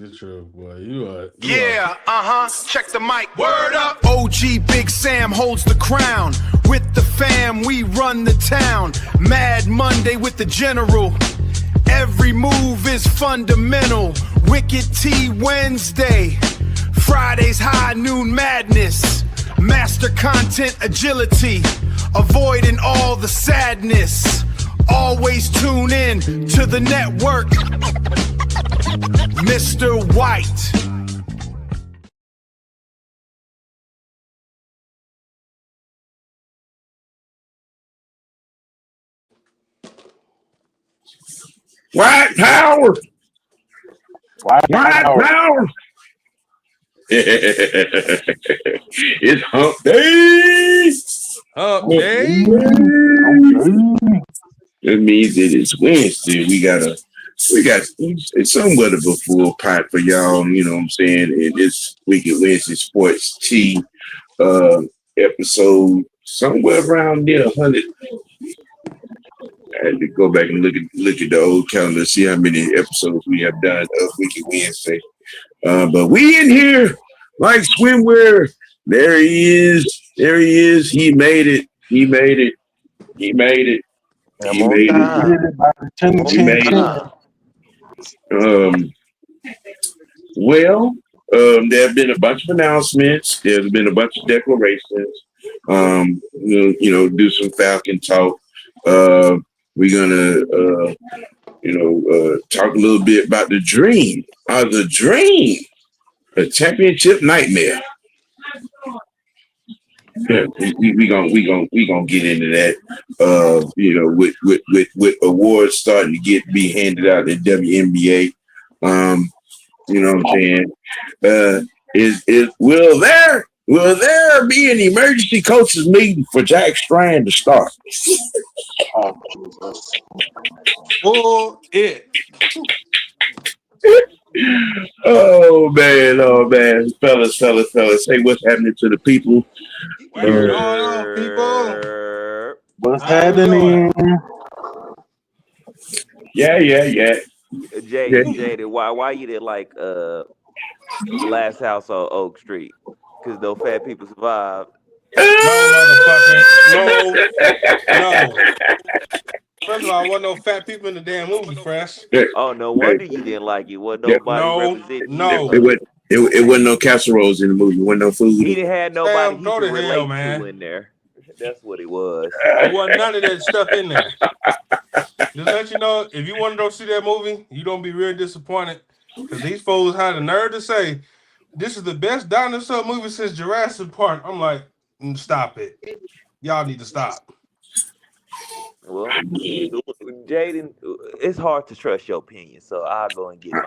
the truth, boy. You are. Check the mic. Word up. OGBigsam holds the crown. With the fam, we run the town. Mad Monday with the general. Every move is fundamental. Wicked T Wednesday. Fridays high noon madness. Master content agility. Avoiding all the sadness. Always tune in to the network. Mr. White. White power. White power. It's hump day. Hump day. It means that it's Wednesday. We got it's somewhat of a full pot for y'all, you know what I'm saying? And this week at Wednesday Sports T episode somewhere around near 100. I had to go back and look at the old calendar, see how many episodes we have done of Week at Wednesday. But we in here like swimwear. There he is. He made it. There have been a bunch of announcements. There's been a bunch of declarations. Do some Falcon talk. We're gonna, talk a little bit about the dream. A championship nightmare. Yeah, we gonna get into that. With awards starting to be handed out at WNBA. You know what I'm saying? Will there be an emergency coaches meeting for Jack Strand to start? Oh man, fellas, hey, what's happening to the people? What's going on, people? What's happening? Yeah. Jaded, why you didn't like Last House on Oak Street? Because those fat people survived. No, motherfucker. No. First of all, wasn't no fat people in the damn movie, Fresh. Oh, no wonder you didn't like it. Wasn't nobody representing. No. It wasn't no casseroles in the movie. It wasn't no food. He didn't have nobody Damn, he could relate to in there. That's what it was. There wasn't none of that stuff in there. Just let you know, if you want to go see that movie, you don't be real disappointed. Because these fools had the nerve to say, this is the best dinosaur movie since Jurassic Park. I'm like, stop it. Y'all need to stop. Well, Jaden, it's hard to trust your opinion, so I'll go and get mine.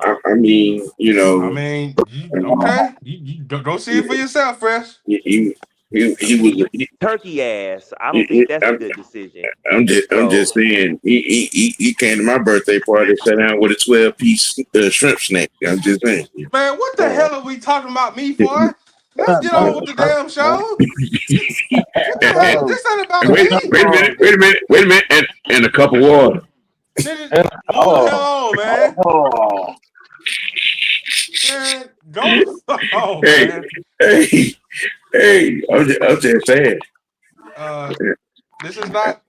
Okay. You go see it for yourself, Fresh. He was turkey ass. I don't think that's a good decision. I'm just saying. He came to my birthday party, sat down with a 12-piece shrimp snack. I'm just saying. Man, what the hell are we talking about me for? Let's get on with the damn show. This ain't about wait a minute, and a cup of water. Hold the hell on, man. Man, go. Oh, man. Hey, I'm just saying. This is not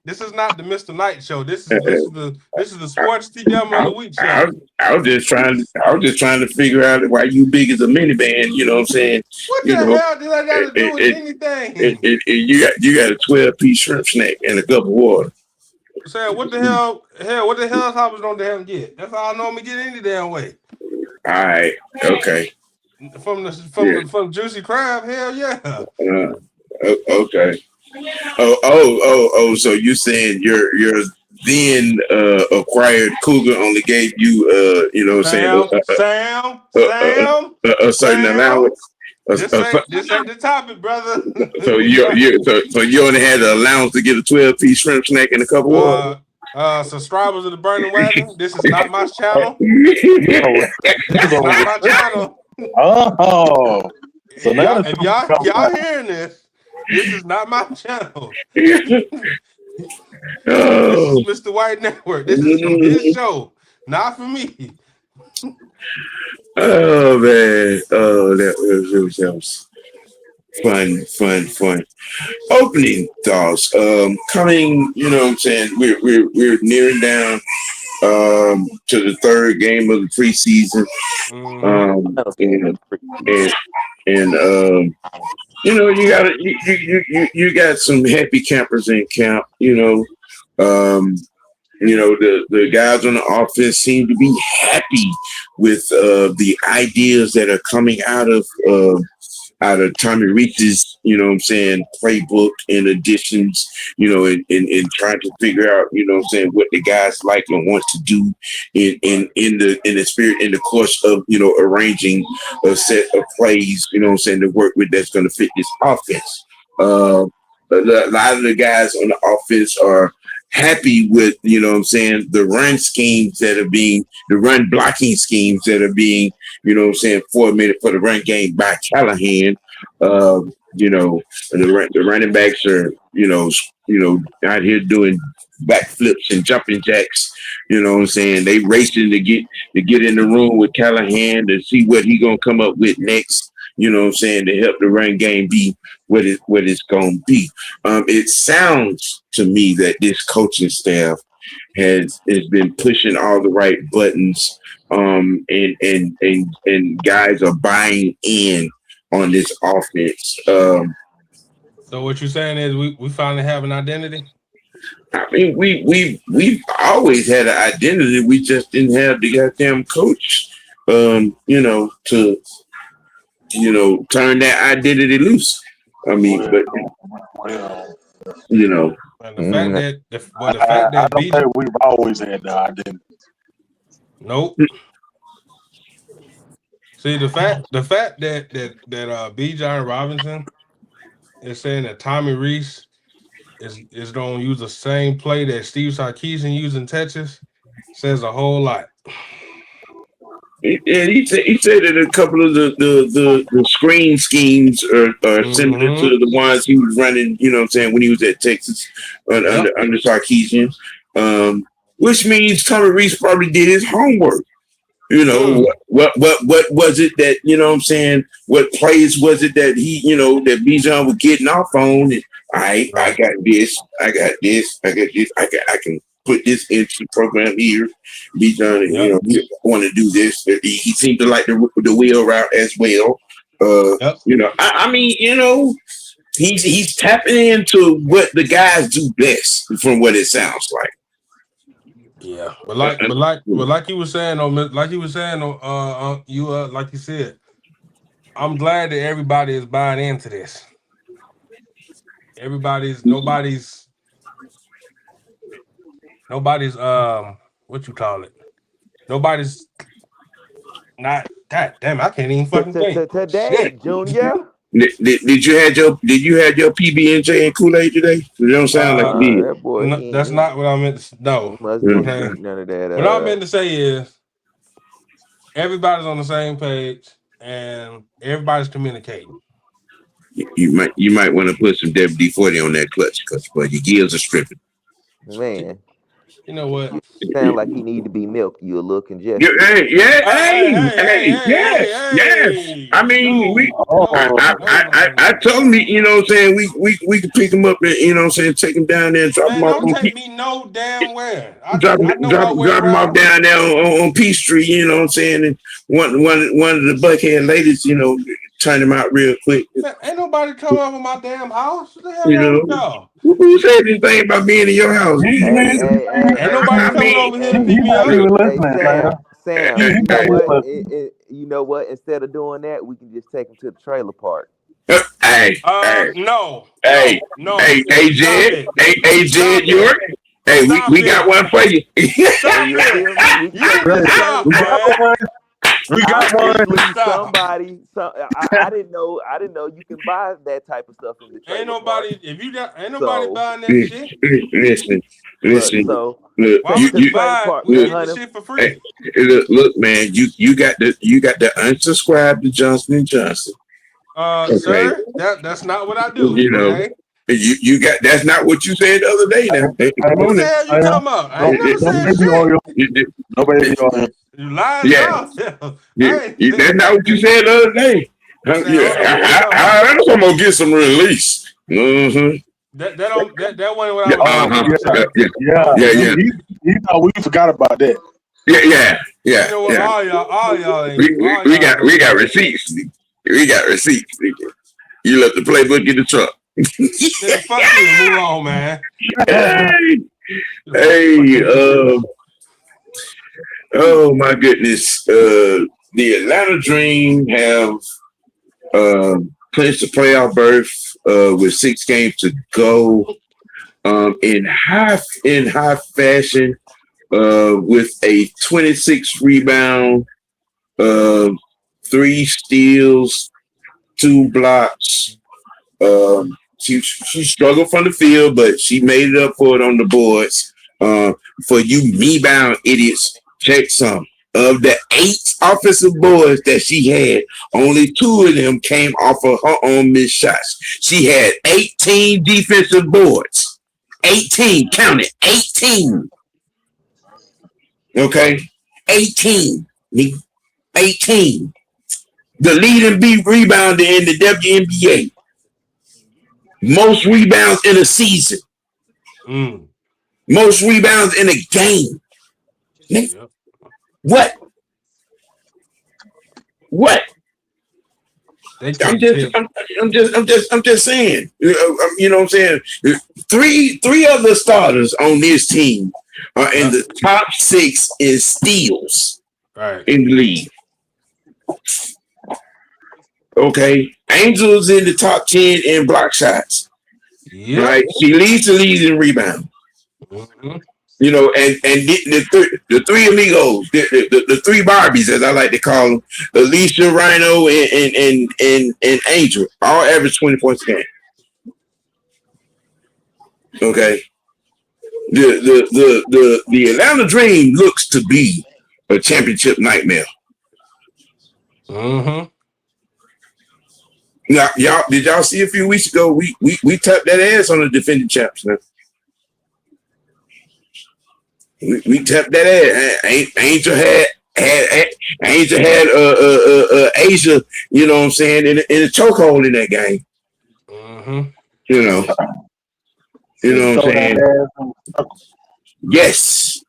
the Mr. Knight show. This is the Sports TM of the Week show. I was just trying to figure out why you big as a minivan. You know what I'm saying? What the hell did I got to do with anything? You got a 12-piece shrimp snack and a cup of water. Saying what the hell else I was gonna damn get? That's all I normally get any damn way. All right, okay. From Juicy Crab, hell yeah. Okay. Oh, so you saying your then acquired cougar only gave you a certain allowance. This ain't the topic, brother. So you only had the allowance to get a 12-piece shrimp snack and a cup of water. Subscribers of the Burning Wagon, this is not my channel. This is not my channel. Oh, so now if y'all hearing this is not my channel. This is Mr. White Network. This is from his show, not for me. Oh Oh man, that was fun. Opening thoughts. Coming, you know what I'm saying? We're nearing down to the third game of the preseason. And you know, you got some happy campers in camp, you know. You know, the guys on the offense seem to be happy with the ideas that are coming out of Tommy Rees's, you know what I'm saying, playbook and additions, you know, and trying to figure out, you know what I'm saying, what the guys like and want to do in the spirit, in the course of, you know, arranging a set of plays, you know what I'm saying, to work with that's going to fit this offense. A lot of the guys on the offense are happy with, you know what I'm saying, the run schemes that are being, the run blocking schemes that are being, you know what I'm saying, formulated for the run game by Callahan. You know, the running backs are, you know, out here doing backflips and jumping jacks. You know what I'm saying? They racing to get in the room with Callahan to see what he gonna come up with next. You know what I'm saying, to help the run game be what it's gonna be. It sounds to me that this coaching staff has been pushing all the right buttons, and guys are buying in on this offense. So what you're saying is we finally have an identity? I mean, we've always had an identity. We just didn't have the goddamn coach, you know, to, you know, turn that identity loose. I mean, but you know, and the fact that I don't think we've always had the identity. Nope. See, the fact that Bijan Robinson is saying that Tommy Rees is going to use the same play that Steve Sarkisian used in Texas says a whole lot. And he said that a couple of the screen schemes are similar to the ones he was running, you know what I'm saying, when he was at Texas under Sarkisian, which means Tommy Rees probably did his homework. You know, what was it that, you know what I'm saying, what plays was it that he, you know, that Bijan was getting off on? And I got this, I can put this into the program here. Bijan, you know, he want to do this. He seemed to like the wheel route as well. You know, I mean, you know, he's tapping into what the guys do best, from what it sounds like. Yeah, but like you were saying, like you said, I'm glad that everybody is buying into this. Nobody's what you call it? Nobody's not. God damn, I can't even fucking think. Today, Junior. Did you have your PB&J and Kool-Aid today? You don't sound like you did. That boy, no, that's not what I meant to. No, okay. None of that. What I meant to say is everybody's on the same page and everybody's communicating. You might want to put some WD-40 on that clutch, because your gears are stripping. Man, you know what? You sound like he need to be milked. You a little congested. Hey. I mean, I told him, you know what I'm saying, we could pick him up and, you know what I'm saying, take him down there and drop him off. Don't take me no damn where. Drop him off down there on Peachtree, you know what I'm saying, and one of the buckhead ladies, you know, turn him out real quick. Man, ain't nobody come over my damn house. What the hell you know? Who said anything about being in your house? Ain't nobody coming over here to pick me up. Sam, you know what? Instead of doing that, we can just take him to the trailer park. No. Hey, Jed York. Hey, we got one for you. We got one. Somebody. I didn't know you can buy that type of stuff in the trailer. Ain't nobody. If you got, ain't nobody buying that shit. Listen. So why would you buy? We get the shit for free. Hey, look, man. You got the unsubscribe to Johnson & Johnson. Okay. Sir, that's not what I do. You know. Okay? You got, that's not what you said the other day. Now, what the hell you talking about? I never said shit. Nobody on him. You lied. Yeah. That's not what you said the other day. I'm gonna get some release. Mm-hmm. That one when I Yeah, was He thought we forgot about that. Yeah. You know what? All y'all ain't. We got receipts. We got receipts. You left the playbook in the truck. Nigga, fuck you and move on, man. Hey, oh my goodness. The Atlanta Dream have clinched the playoff berth with 6 games to go. In high fashion, with a 26 rebound, 3 steals, 2 blocks. She struggled from the field, but she made it up for it on the boards. For you rebound idiots, check some. Of the 8 offensive boards that she had, only 2 of them came off of her own missed shots. She had 18 defensive boards. 18, count it, 18. Okay, 18. 18. The leading rebounder in the WNBA. Most rebounds in a season. Most rebounds in a game. Yep. What? I'm just saying. You know what I'm saying? 3 other starters on this team are in the top 6 in steals in the league. Okay, Angel's in the top 10 in block shots. Yep. Right, she leads the league in rebound. You know, and the 3 amigos, the 3 Barbies, as I like to call them, Alicia, Rhino, and Angel, all average 20 points a game. Okay, the Atlanta Dream looks to be a championship nightmare. Now, did y'all see a few weeks ago? We tapped that ass on the defending champs. Now. We tapped that ass. Angel had Asia, you know what I'm saying, in a chokehold in that game. You know what I'm saying. Yes.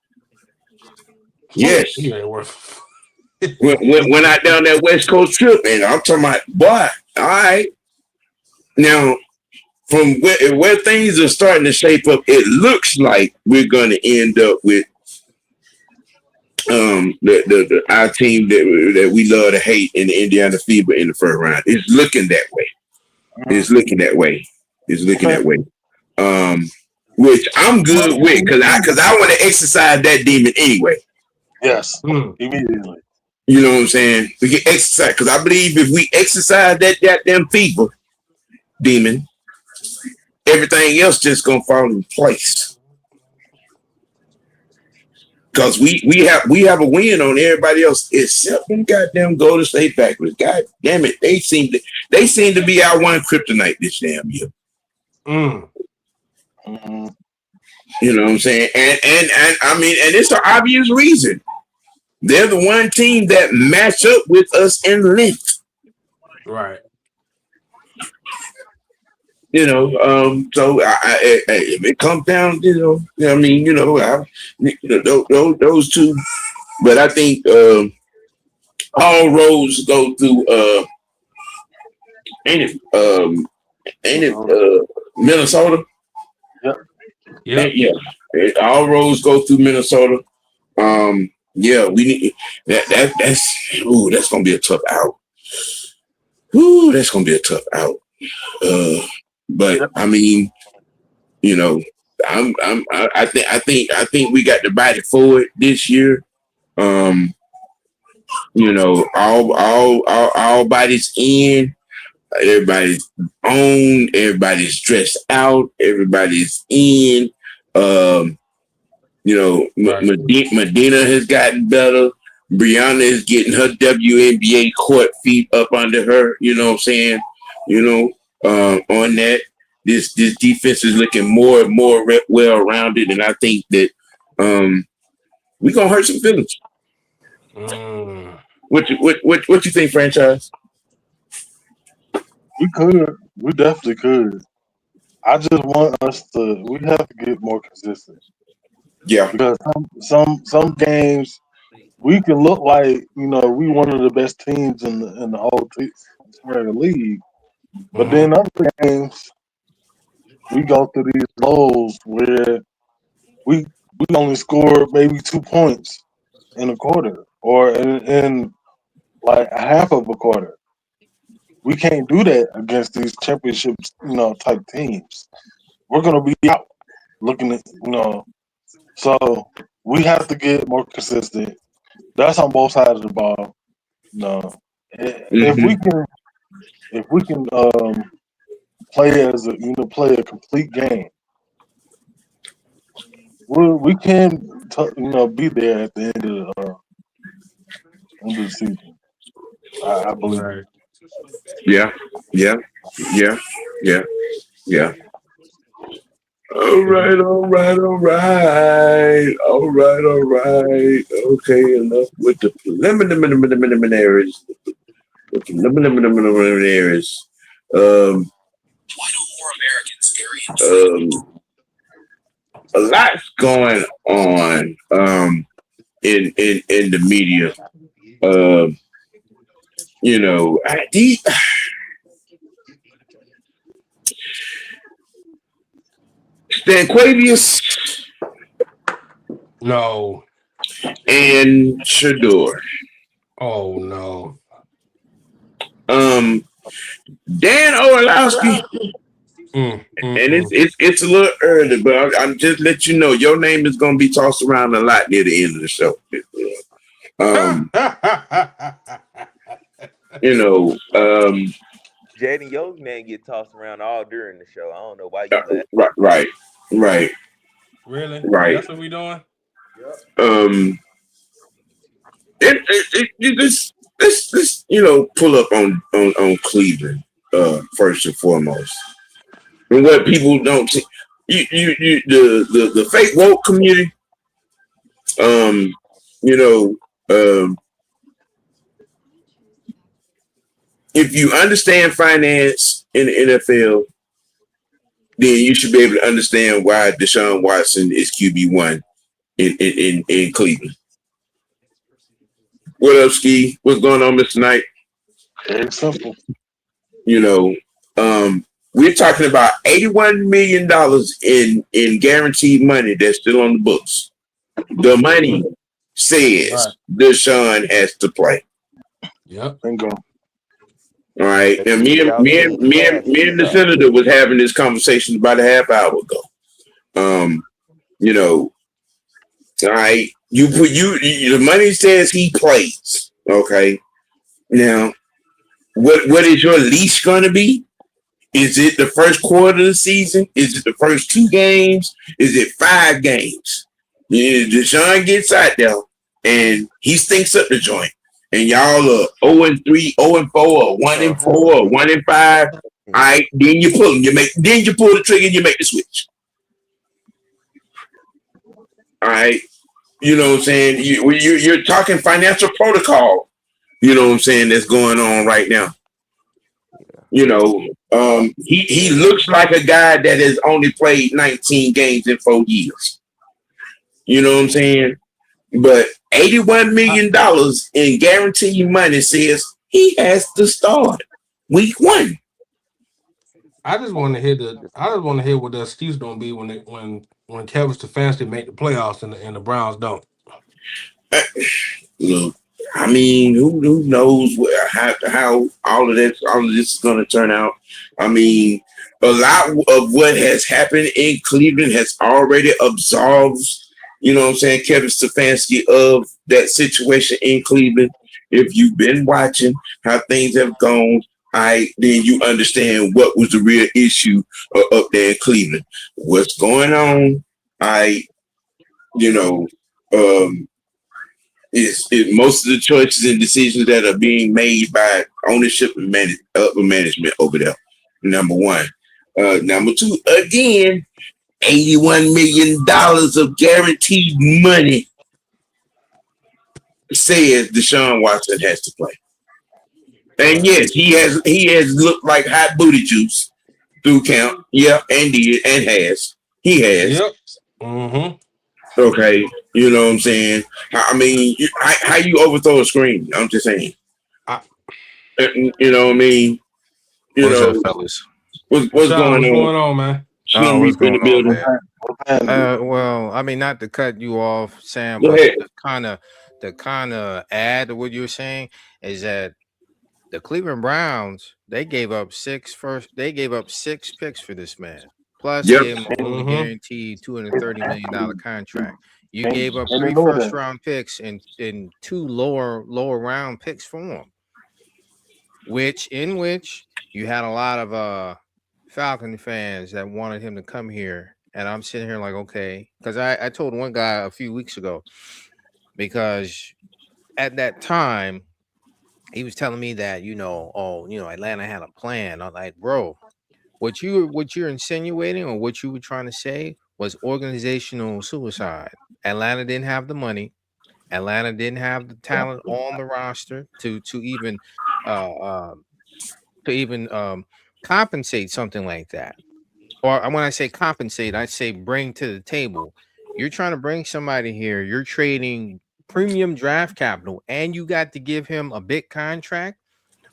Went out down that West Coast trip, and I'm talking about, boy, all right. Now, from where things are starting to shape up, it looks like we're going to end up with our team that we love to hate in the Indiana Fever in the first round. It's looking that way. Which I'm good with because I want to exercise that demon anyway. Yes, immediately. You know what I'm saying? We can exercise because I believe if we exercise that goddamn fever demon, everything else just gonna fall in place. Because we have a win on everybody else except them goddamn Golden State Packers. God damn it, they seem to be our one kryptonite this damn year. You know what I'm saying? And I mean, and it's an obvious reason. They're the one team that match up with us in length. Right. You know, so if it comes down, those 2, but I think all roads go through Minnesota? Yeah. All roads go through Minnesota. Yeah, we need that's gonna be a tough out. That's gonna be a tough out. But I mean, you know, I think we got the body for it this year. You know, all bodies in, everybody's on, everybody's dressed out, everybody's in. You know, Medina has gotten better. Brianna is getting her WNBA court feet up under her. You know what I'm saying? You know, on that, this defense is looking more and more well-rounded, and I think that we're gonna hurt some feelings. What you think, franchise? We could. We definitely could. I just want us to. We have to get more consistent Yeah. because some games we can look like we one of the best teams in the whole entire league, but then other games we go through these lows where we we only score maybe 2 points in a quarter or in like a half of a quarter. We can't do that against these championships, type teams. We're gonna be out looking at so we have to get more consistent. That's on both sides of the ball. No, if Mm-hmm. we can play as play a complete game, we can be there at the end of the season. I believe. Right. Yeah. Yeah. Yeah. Yeah. Yeah. All right, all right, all right, all right, all right. Okay, enough with the preliminaries. With the preliminaries. Um, a lot's going on in the media. You know, Stanquavius No. and Shador. Oh no. Dan Orlowski, Mm, and it's a little early, but I'm just let you know your name is gonna be tossed around a lot near the end of the show. You know, Jaden, your name get tossed around all during the show. I don't know why you laugh. right. Really? Right. That's what we doing? Let's pull up on Cleveland first and foremost, and what people don't see. The fake woke community. You know, if you understand finance in the NFL, then you should be able to understand why Deshaun Watson is QB1 in Cleveland. What up, Ski? What's going on, Mr. Knight? Very simple. We're talking about $81 million in guaranteed money that's still on the books. The money says Deshaun has to play. Yep. Bingo. All right. And me and the senator was having this conversation about a half hour ago. All right. The money says he plays. Okay. Now, what is your leash going to be? Is it the first quarter of the season? Is it the first 2 games? Is it 5 games? Deshaun gets out there and he stinks up the joint. And y'all are 0-3, 0-4, or 1-4, or 1-5. All right, then you pull him. Then you pull the trigger and you make the switch. All right. You know what I'm saying? You're talking financial protocol. You know what I'm saying? That's going on right now. He looks like a guy that has only played 19 games in 4 years. You know what I'm saying? But $81 million in guaranteed money says he has to start week 1. I just want to hear what the excuse gonna be when Kevin Stefanski make the playoffs and the Browns don't. Look, I mean, who knows how all of this is going to turn out? I mean, a lot of what has happened in Cleveland has already absolved, Kevin Stefanski of that situation in Cleveland. If you've been watching how things have gone, then you understand what was the real issue up there in Cleveland. What's going on? Is most of the choices and decisions that are being made by ownership and upper management over there. Number 1. Number 2, again, $81 million of guaranteed money says Deshaun Watson has to play. And yes, he has looked like hot booty juice through camp. Yeah, and did and has. He has. Yep. Mm-hmm. Okay. You know what I'm saying? I mean, how you overthrow a screen? I'm just saying. You know what I mean? You What's know up, fellas? what's Sean, going what's on? going on, man? Slim What's Reaper in the going on, building. man? Well, I mean, not to cut you off, Sam, Go but ahead. the kind of add to what you're saying is that the Cleveland Browns they gave up six picks for this man. Plus, Yep. gave him a fully guaranteed $230 million contract. You gave up And they 3 know that. first-round picks and 2 lower round picks for him, which you had a lot of Falcon fans that wanted him to come here. And I'm sitting here like, okay, because I told one guy a few weeks ago, because at that time he was telling me that, Atlanta had a plan. I'm like, bro, what you're insinuating or what you were trying to say was organizational suicide. Atlanta didn't have the money. Atlanta didn't have the talent on the roster to even uh, compensate something like that. Or when I say compensate, I say bring to the table. You're trying to bring somebody here. You're trading premium draft capital, and you got to give him a big contract,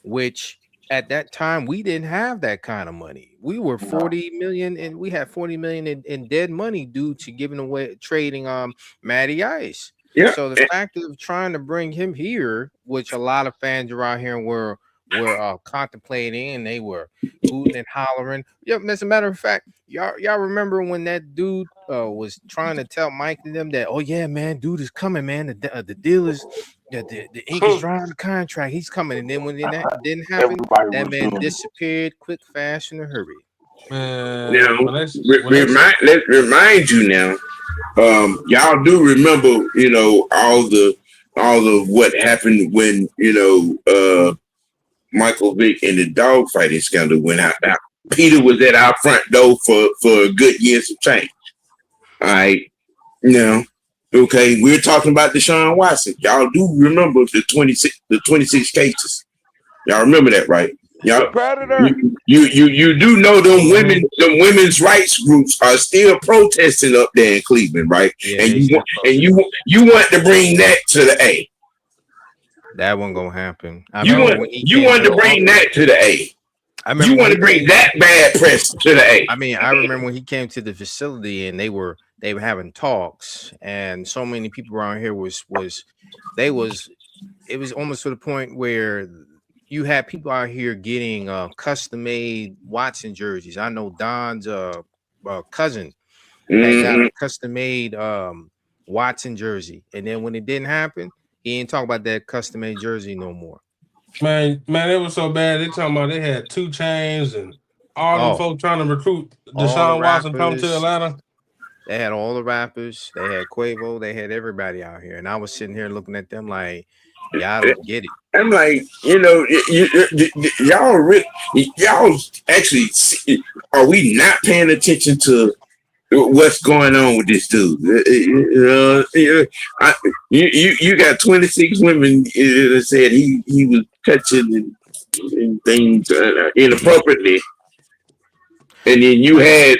which at that time we didn't have that kind of money. We were 40 million, and we had 40 million in dead money due to giving away trading Matty Ice. Yeah. So the fact of trying to bring him here, which a lot of fans around here were contemplating, and they were hooting and hollering. Yeah, as a matter of fact, y'all remember when that dude was trying to tell Mike and them that, oh yeah, man, dude is coming, man. The deal is the ink is dry on the contract. He's coming, and then when that didn't happen, that man disappeared quick, fast, in a hurry. Now, let's remind you now. Y'all do remember, all the what happened when Michael Vick and the dog fighting scandal went out. Now, Peter was at our front door for a good year of change. All right, now, okay, we're talking about Deshaun Watson. Y'all do remember the 26 cases. Y'all remember that, right? Y'all, Predator. you do know them women's rights groups are still protesting up there in Cleveland, right? Yeah, And you want to bring that to the A. That wasn't gonna happen. You want to bring that to the A. You want to bring that bad press to the A. I mean, I remember when he came to the facility and they were having talks, and so many people around here it was almost to the point where you had people out here getting custom made Watson jerseys. I know Don's cousin had got a custom made Watson jersey, and then when it didn't happen, he didn't talk about that custom made jersey no more. Man, it was so bad. They talking about they had 2 chains and all them folks trying to recruit Deshaun Watson come to Atlanta. They had all the rappers. They had Quavo. They had everybody out here, and I was sitting here looking at them like, y'all don't get it. I'm like, y'all actually are we not paying attention to what's going on with this dude? You got 26 women that said he was touching and things inappropriately, and then you had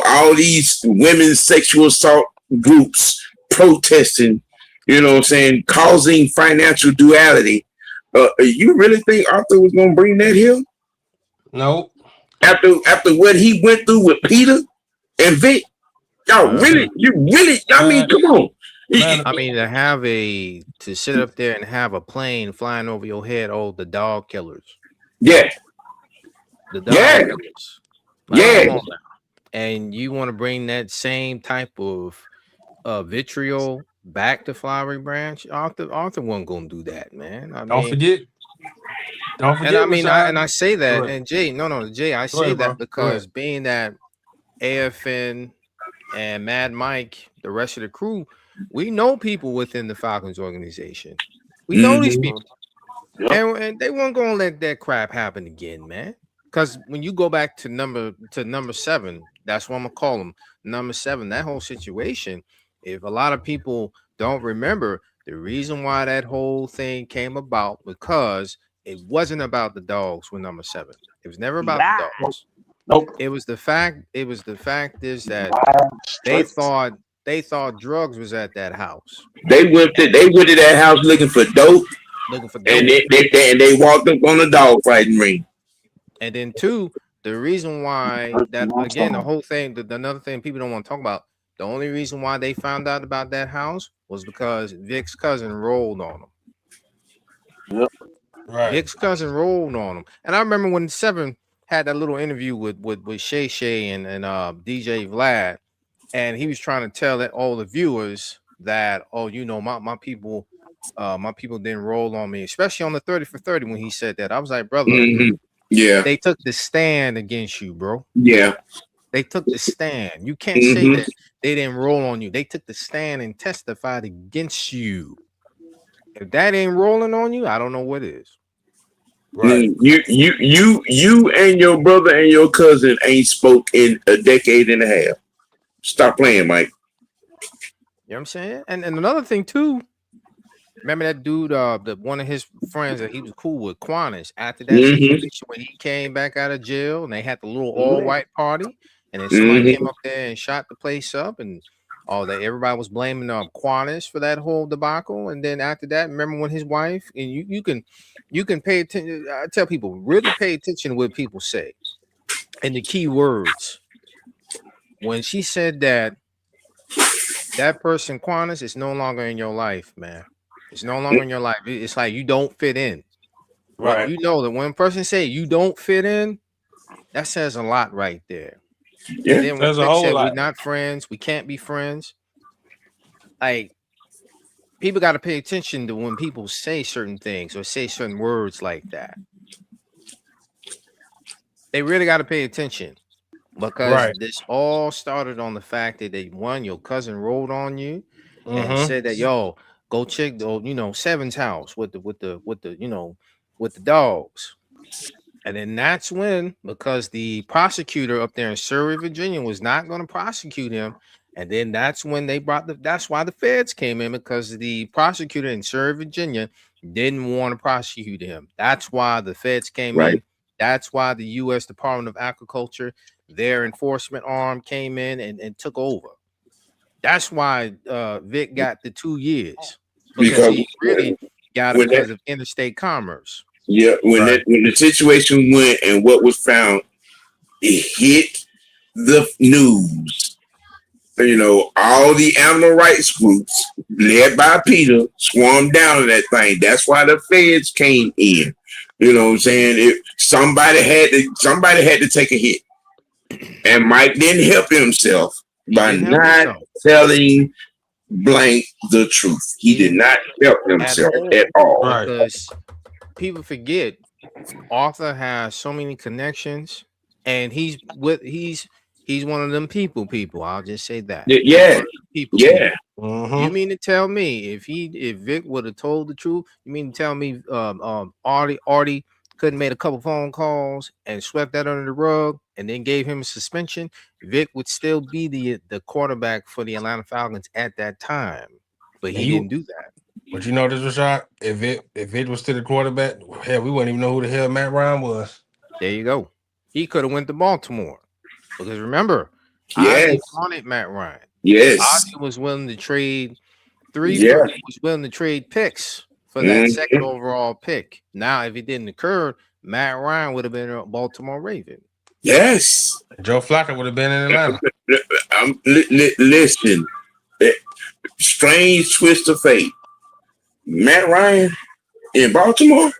all these women's sexual assault groups protesting. You know what I'm saying? Causing financial duality. You really think Arthur was gonna bring that here? No. After what he went through with Peter and Vic, I mean, come on. I mean, to sit up there and have a plane flying over your head, the dog killers. Yeah. The dog killers. Yeah. And you want to bring that same type of vitriol back to Flowery Branch? Arthur wasn't gonna do that, man. Don't forget. And I mean, I say that, and Jay, I say that because being that AFN and Mad Mike, the rest of the crew, we know people within the Falcons organization. We know these people, and they weren't gonna let that crap happen again, man. Because when you go back to number 7, that's what I'm gonna call him, number 7. That whole situation. If a lot of people don't remember, The reason why that whole thing came about because it wasn't about the dogs with number 7. It was never about the dogs. Nope. It was the fact is that Straight. they thought drugs was at that house. They went to that house looking for dope, Looking for dope. and they walked up on the dog fighting ring. And then 2, the reason why that again, the whole thing, another thing people don't want to talk about, the only reason why they found out about that house was because Vic's cousin rolled on them. Yep. Right. Vic's cousin rolled on him. And I remember when 7 had that little interview with Shay Shay and DJ Vlad, and he was trying to tell all the viewers that, oh, you know, my people didn't roll on me, especially on the 30 for 30 when he said that. I was like, brother, yeah, they took the stand against you, bro. Yeah, they took the stand. You can't say that they didn't roll on you. They took the stand and testified against you. If that ain't rolling on you, I don't know what is. Right. You and your brother and your cousin ain't spoke in a decade and a half. Stop playing, Mike. You know what I'm saying? And another thing too, remember that dude, one of his friends that he was cool with, Quanis, after that situation when he came back out of jail and they had the little all-white party, and then somebody came up there and shot the place up, and all that everybody was blaming Quanis for that whole debacle. And then after that, remember when his wife, and you can pay attention. I tell people, really pay attention to what people say and the key words. When she said that person, Quanis, is no longer in your life, man. It's no longer in your life. It's like you don't fit in. Right. Well, you know that when a person say you don't fit in, that says a lot right there. Yeah, and then when there's a whole lot. We're not friends, we can't be friends. Like, people got to pay attention to when people say certain things or say certain words like that. They really got to pay attention. Because this all started on the fact that your cousin rolled on you and said that, yo, go check the, Seven's house with the dogs. And then that's when, because the prosecutor up there in Surrey, Virginia was not going to prosecute him. And then that's when that's why the feds came in, because the prosecutor in Surrey, Virginia didn't want to prosecute him. That's why the feds came in. That's why the U.S. Department of Agriculture, their enforcement arm, came in and took over. That's why Vic got the 2 years, because he really got it because of interstate commerce. Yeah, when the situation went and what was found, it hit the news. All the animal rights groups, led by Peter, swarmed down on that thing. That's why the feds came in. You know what I'm saying? Somebody had to take a hit. And Mike didn't help himself by not telling Blank the truth. He did not help himself at all. Because people forget Arthur has so many connections, and he's one of them people. I'll just say that. Yeah. People. You mean to tell me if Vic would have told the truth, you mean to tell me Artie couldn't made a couple phone calls and swept that under the rug and then gave him a suspension, Vic would still be the quarterback for the Atlanta Falcons at that time. But he didn't do that. But you know this, Rashad? If it was still the quarterback, hell, we wouldn't even know who the hell Matt Ryan was. There you go. He could have went to Baltimore. Because remember, Ozzie wanted Matt Ryan. Yes. Ozzie was willing to trade was willing to trade picks for that second overall pick. Now, if it didn't occur, Matt Ryan would have been a Baltimore Raven. Yes. Joe Flacco would have been in Atlanta. Listen, strange twist of fate. Matt Ryan in Baltimore?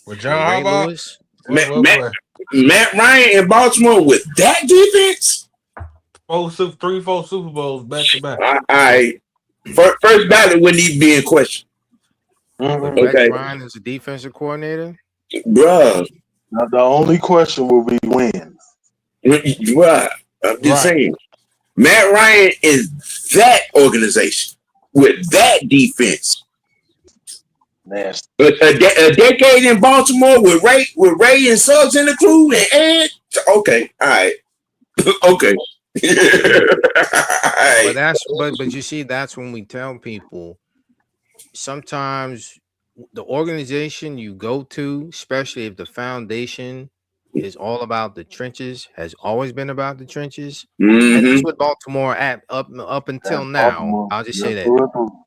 With John Harbaugh? Matt Ryan in Baltimore with that defense? 4 Super Bowls back to back. All right. First ballot wouldn't even be in question. Matt Ryan is a defensive coordinator? Bruh. Now, the only question will be when. Bruh. I'm just saying. Matt Ryan is that organization with that defense. Nasty. A decade in Baltimore with Ray and Suggs in the crew and Ed. Okay, all right. Okay. But but you see, that's when we tell people sometimes the organization you go to, especially if the foundation is all about the trenches, has always been about the trenches. And that's what Baltimore up until now. I'll just say that.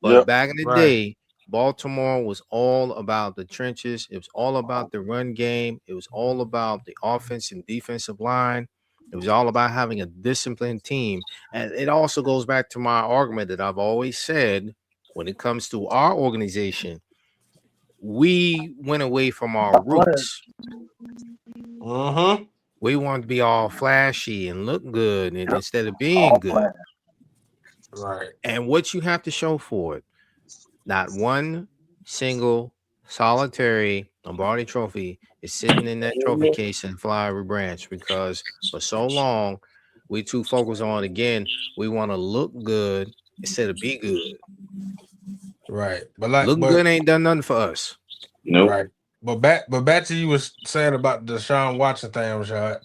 But back in the day, Baltimore was all about the trenches. It was all about the run game. It was all about the offense and defensive line. It was all about having a disciplined team. And it also goes back to my argument that I've always said when it comes to our organization, we went away from our roots. We wanted to be all flashy and look good and instead of being good. Right. And what you have to show for it, not one single solitary Lombardi trophy is sitting in that trophy case in Flowery Branch because for so long we too focused on, again, we want to look good instead of be good. Right. Look good ain't done nothing for us. No. Right. But back to you was saying about the Deshaun Watson thing, Rashad.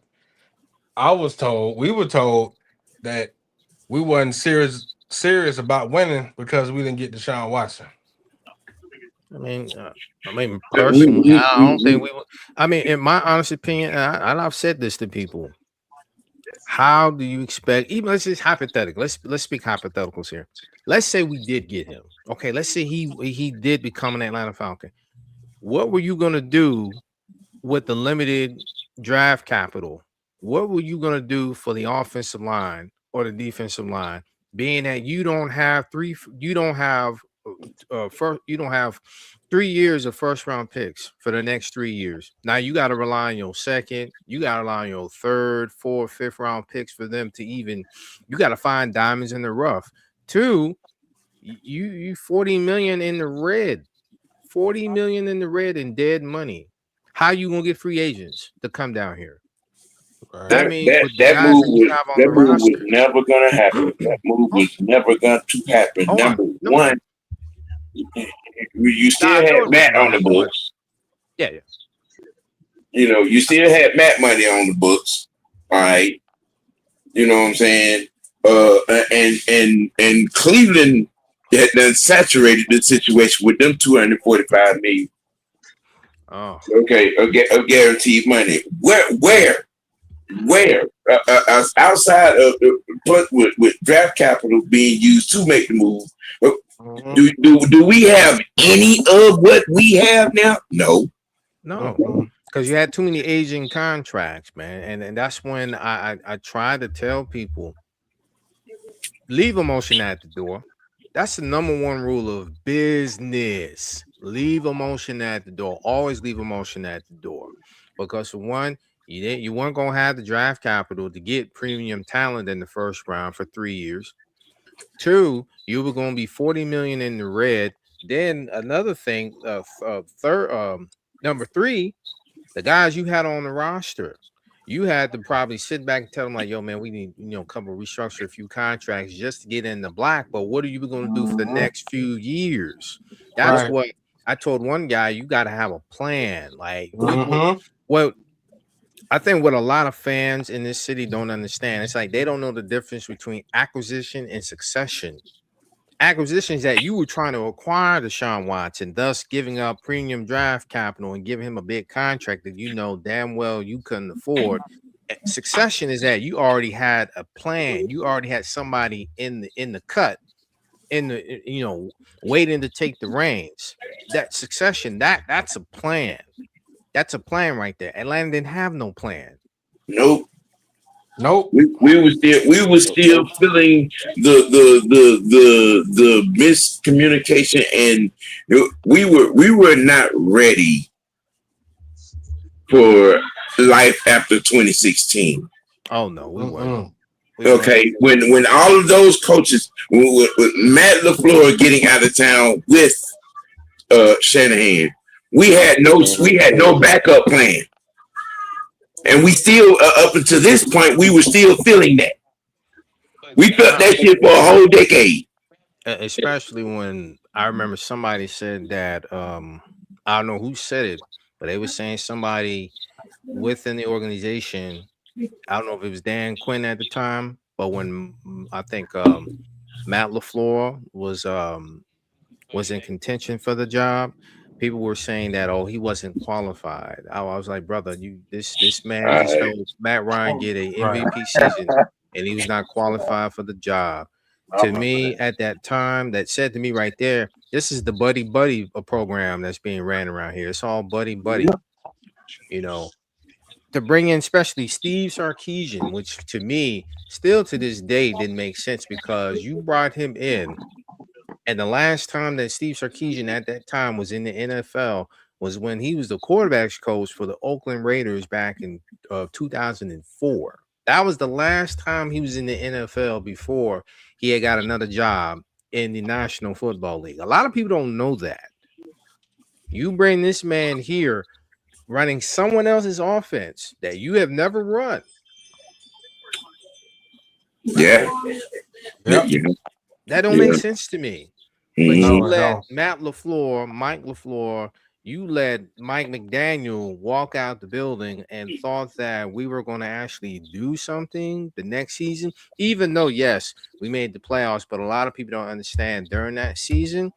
We were told that we wasn't serious about winning because we didn't get Deshaun Watson. I mean, personally, I don't think we. I mean, in my honest opinion, and I've said this to people. How do you expect? Even let's just hypothetical. Let's speak hypotheticals here. Let's say we did get him. Okay, let's say he did become an Atlanta Falcon. What were you gonna do with the limited draft capital? What were you gonna do for the offensive line or the defensive line? Being that you don't have 3 years of first round picks for the next 3 years. Now you got to rely on your second, you got to rely on your third, fourth, fifth round picks for them to even. You got to find diamonds in the rough. 2, you 40 million in the red, 40 million in the red in dead money. How you gonna get free agents to come down here? Right. That move was never gonna happen. That move was never going to happen. Number one, you still had Matt on the books. Yeah. You know, you still had Matt money on the books. All right. You know what I'm saying? And Cleveland had done saturated the situation with them $245 million. Oh. Okay, of guaranteed money. Where? Outside of with draft capital being used to make the move, do we have any of what we have now? No, because you had too many aging contracts, man, and that's when I try to tell people, leave emotion at the door. That's the number one rule of business. Leave emotion at the door. Always leave emotion at the door, because for one, you weren't gonna have the draft capital to get premium talent in the first round for 3 years. 2, you were gonna be 40 million in the red. Then another thing, number 3, the guys you had on the roster, you had to probably sit back and tell them like, yo, man, we need, couple restructure a few contracts just to get in the black. But what are you going to do for the next few years? That's what I told one guy. You got to have a plan. Like, what I think what a lot of fans in this city don't understand, it's like they don't know the difference between acquisition and succession. Acquisition is that you were trying to acquire Deshaun Watson, thus giving up premium draft capital and giving him a big contract that you know damn well you couldn't afford. Succession is that you already had a plan. You already had somebody in the cut, waiting to take the reins. That succession, that's a plan. That's a plan right there. Atlanta didn't have no plan. Nope. We were still feeling the miscommunication, and we were not ready for life after 2016. Oh no, we weren't. Okay, when all of those coaches, with Matt LaFleur getting out of town with Shanahan, we had no backup plan. And we still, up until this point, we were still feeling that. We felt that shit for a whole decade. Especially when I remember somebody said that, I don't know who said it, but they were saying somebody within the organization, I don't know if it was Dan Quinn at the time, But when I think Matt LaFleur was in contention for the job, people were saying that he wasn't qualified. I was like, brother, this man just I, helped Matt Ryan get a Right. MVP season, and he was not qualified for the job. To me, at that time, that said to me right there, this is the buddy buddy program that's being ran around here. It's all buddy buddy, you know. To bring in especially Steve Sarkisian, which to me still to this day didn't make sense because you brought him in, and the last time that Steve Sarkisian at that time was in the NFL was when he was the quarterbacks coach for the Oakland Raiders back in 2004. That was the last time he was in the NFL before he had got another job in the National Football League. A lot of people don't know that. You bring this man here running someone else's offense that you have never run. yeah. Yep. Yeah. That don't make sense to me. But Mhm. you No, it let don't. Mike LaFleur, you let Mike McDaniel walk out the building and thought that we were going to actually do something the next season, even though, yes, we made the playoffs, but a lot of people don't understand during that season,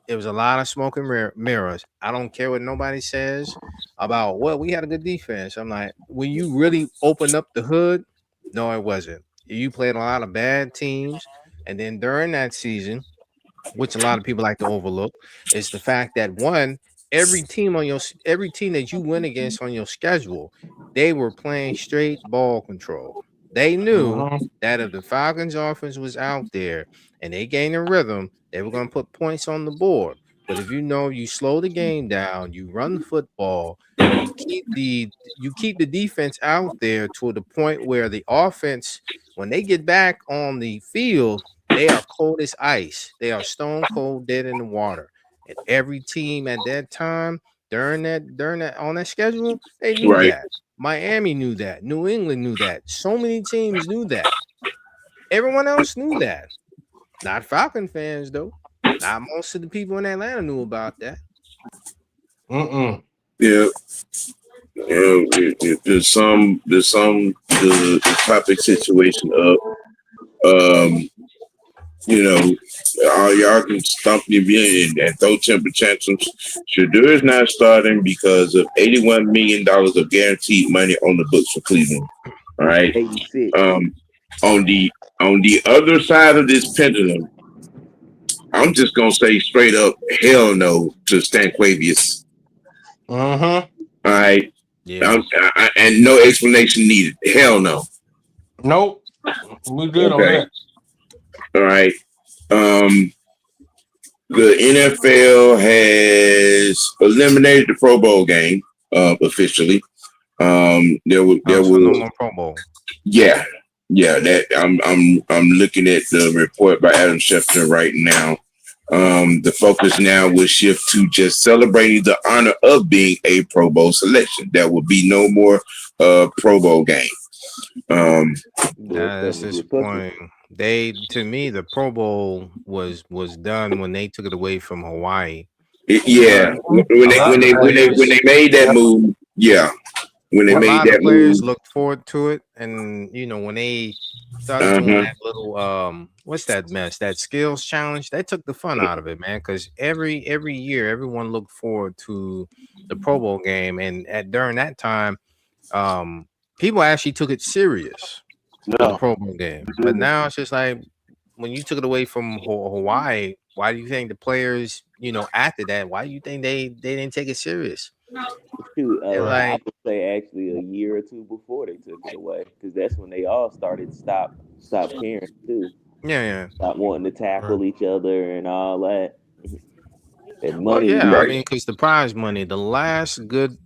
it was a lot of smoke and mirrors. I don't care what nobody says about, well, we had a good defense. I'm like, when you really opened up the hood, no, it wasn't. You played a lot of bad teams. And then during that season, which a lot of people like to overlook, is the fact that every team that you went against on your schedule, they were playing straight ball control. They knew Mhm. that if the Falcons offense was out there and they gained a rhythm, they were going to put points on the board. But if you slow the game down, you run the football, you keep the defense out there to the point where the offense, when they get back on the field, they are cold as ice. They are stone cold dead in the water. And every team at that time during that on that schedule, they knew Right. that. Miami knew that. New England knew that. So many teams knew that. Everyone else knew that. Not Falcon fans though. Not most of the people in Atlanta knew about that. Yeah. There's some the topic situation of y'all can stump me and throw temper tantrums. Shadur is not starting because of $81 million of guaranteed money on the books for Cleveland. All right. 86. On the other side of this pendulum, I'm just gonna say straight up, hell no to Stanquavius. All right. Yeah. And no explanation needed. Hell no. Nope. We good on Okay. that. All right. The NFL has eliminated the Pro Bowl game officially. There So no was more Pro Bowl. yeah. That I'm looking at the report by Adam Schefter right now. The focus now will shift to just celebrating the honor of being a Pro Bowl selection. There will be no more Pro Bowl game. That's disappointing. To me, the Pro Bowl was done when they took it away from Hawaii. When they made that move, yeah. When they A made lot of that players move, looked forward to it, and when they started doing that little what's that mess? That skills challenge. They took the fun out of it, man. Because every year, everyone looked forward to the Pro Bowl game, and during that time, people actually took it serious for the Pro Bowl game. But now it's just like when you took it away from Hawaii. Why do you think the players, after that? Why do you think they didn't take it serious? Shoot, I Like, would say actually a year or two before they took it away, because that's when they all started stop caring too. yeah. Stop wanting to tackle each other and all that. And Well, money. yeah. I right? mean, because the prize money, the last good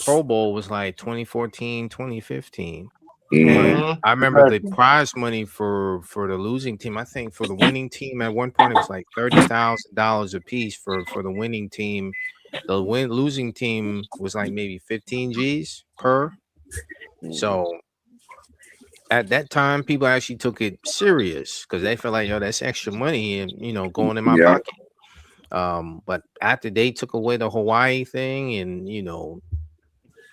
Pro Bowl was like 2014, 2015. And I remember the prize money for the losing team. I think for the winning team at one point it was like $30,000 a piece for the winning team. The losing team was like maybe 15 G's per. So at that time, people actually took it serious because they felt like, that's extra money and going in my Yeah. pocket. But after they took away the Hawaii thing and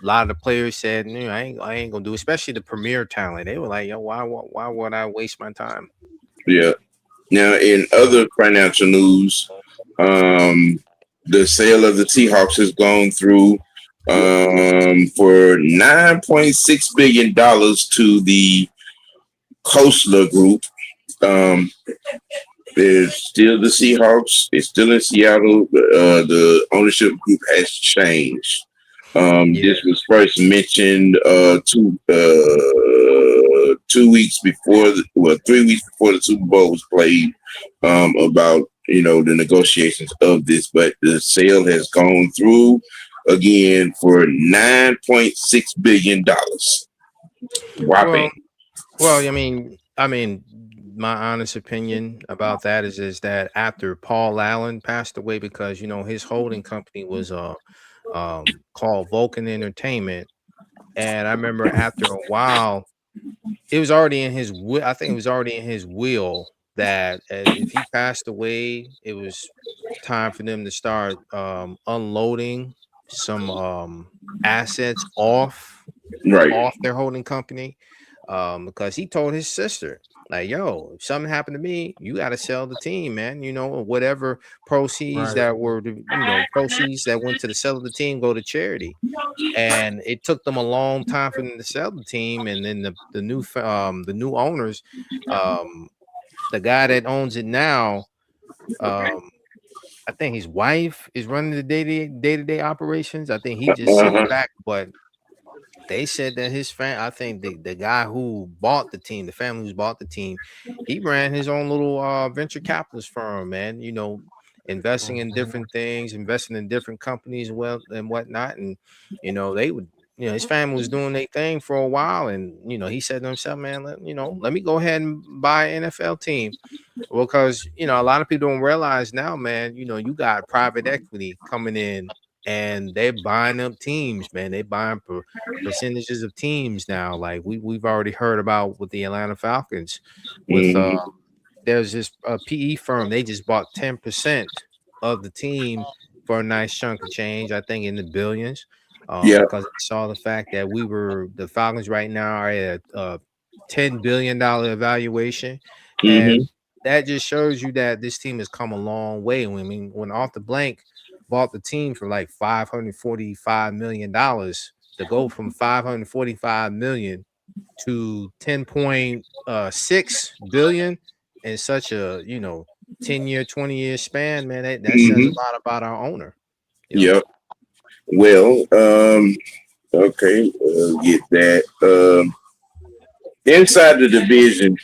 lot of the players said, I ain't gonna do, especially the premier talent. They were like, yo, why would I waste my time? Yeah. Now, in other financial news, the sale of the Seahawks has gone through for $9.6 billion to the Kostler Group. There's still the Seahawks. It's still in Seattle. The ownership group has changed. This was first mentioned 2 weeks before, 3 weeks before the Super Bowl was played, about the negotiations of this, but the sale has gone through again for $9.6 billion. Whopping. Well, I mean, my honest opinion about that is that after Paul Allen passed away, because his holding company was called Vulcan Entertainment, and I remember after a while, it was already in his will. I think it was already in his will that if he passed away, it was time for them to start unloading some assets off Right. their holding company, because he told his sister, like, yo, if something happened to me, you got to sell the team, man. Whatever proceeds that were proceeds that went to the sale of the team go to charity. And it took them a long time for them to sell the team, and then the new owners, the guy that owns it now, I think his wife is running the day-to-day operations. I think he just sits back, but they said that his I think the guy who bought the team, the family who's bought the team, he ran his own little venture capitalist firm, man. Investing in different things, investing in different companies, and whatnot. And they would, his family was doing their thing for a while, and he said to himself, man, let me go ahead and buy an NFL team. Well, because a lot of people don't realize now, man, you got private equity coming in, and they're buying up teams, man. They buying percentages of teams now. Like we've already heard about with the Atlanta Falcons. With there's this PE firm, they just bought 10% of the team for a nice chunk of change, I think in the billions. Because I saw the fact that the Falcons right now are at a $10 billion evaluation. And that just shows you that this team has come a long way. I mean, when Off the Blank bought the team for like $545 million, to go from $545 million to $10.6 billion in such a 10-year, 20-year span, man, that says a lot about our owner. Yep. Well, okay, get that. Inside the division,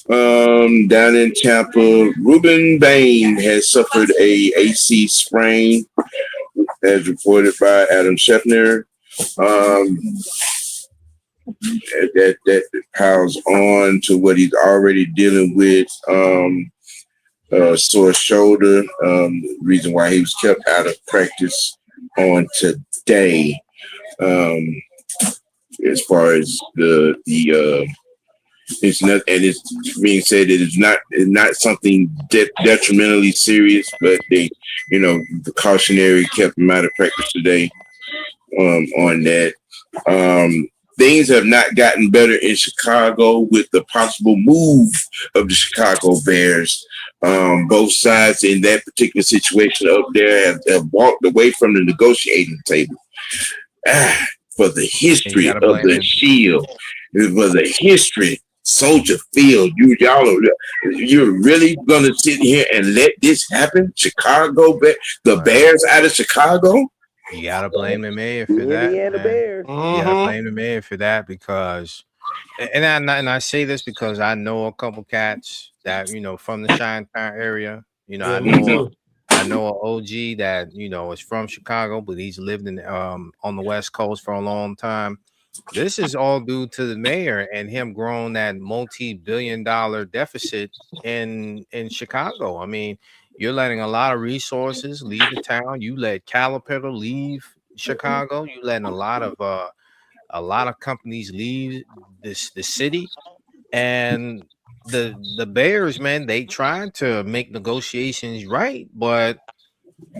down in Tampa, Ruben Bain has suffered a AC sprain, as reported by Adam Scheffner. That piles on to what he's already dealing with. Sore shoulder. Reason why he was kept out of practice on today. As far as it's not, and it's being said that it's not something detrimentally serious, but they, the cautionary kept him out of practice today. On that, things have not gotten better in Chicago with the possible move of the Chicago Bears. Both sides in that particular situation up there have walked away from the negotiating table. For the history of the Shield, for the history, Soldier Field, you're really gonna sit here and let this happen? Chicago, the Bears out of Chicago? You gotta blame the mayor for that. Indiana Bears. You gotta blame the mayor for that, because, and I say this because I know a couple cats that from the Chi-Town area. I know an OG that is from Chicago, but he's lived in on the West Coast for a long time. This is all due to the mayor and him growing that multi-billion-dollar deficit in Chicago. I mean, you're letting a lot of resources leave the town. You let Caterpillar leave Chicago. You letting a lot of companies leave the city. And the Bears, man, they tried to make negotiations right, but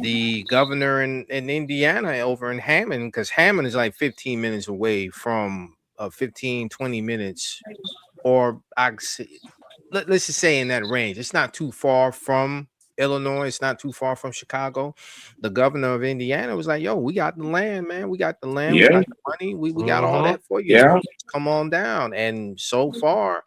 the governor in Indiana over in Hammond, because Hammond is like 15 minutes away from 15, 20 minutes, or let's just say in that range. It's not too far from Illinois. It's not too far from Chicago. The governor of Indiana was like, yo, we got the land, man. We got the land. We Yeah, got the money. We got all that for you. yeah. Come on down. And so far,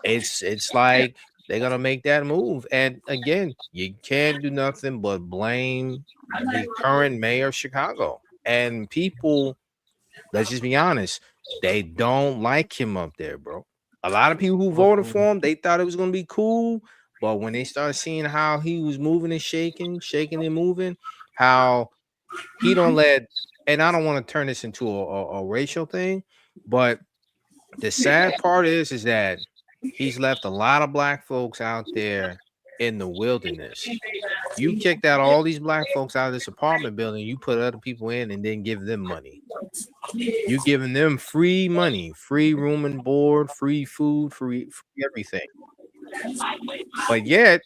it's like they're gonna make that move. And again, you can't do nothing but blame the current mayor of Chicago. And people, let's just be honest, they don't like him up there, bro. A lot of people who voted for him, they thought it was gonna be cool. But when they started seeing how he was moving and shaking and moving, how he don't let, and I don't want to turn this into a racial thing, but the sad part is that he's left a lot of black folks out there in the wilderness. You kicked out all these black folks out of this apartment building, you put other people in and then give them money. You giving them free money, free room and board, free food, free everything. But yet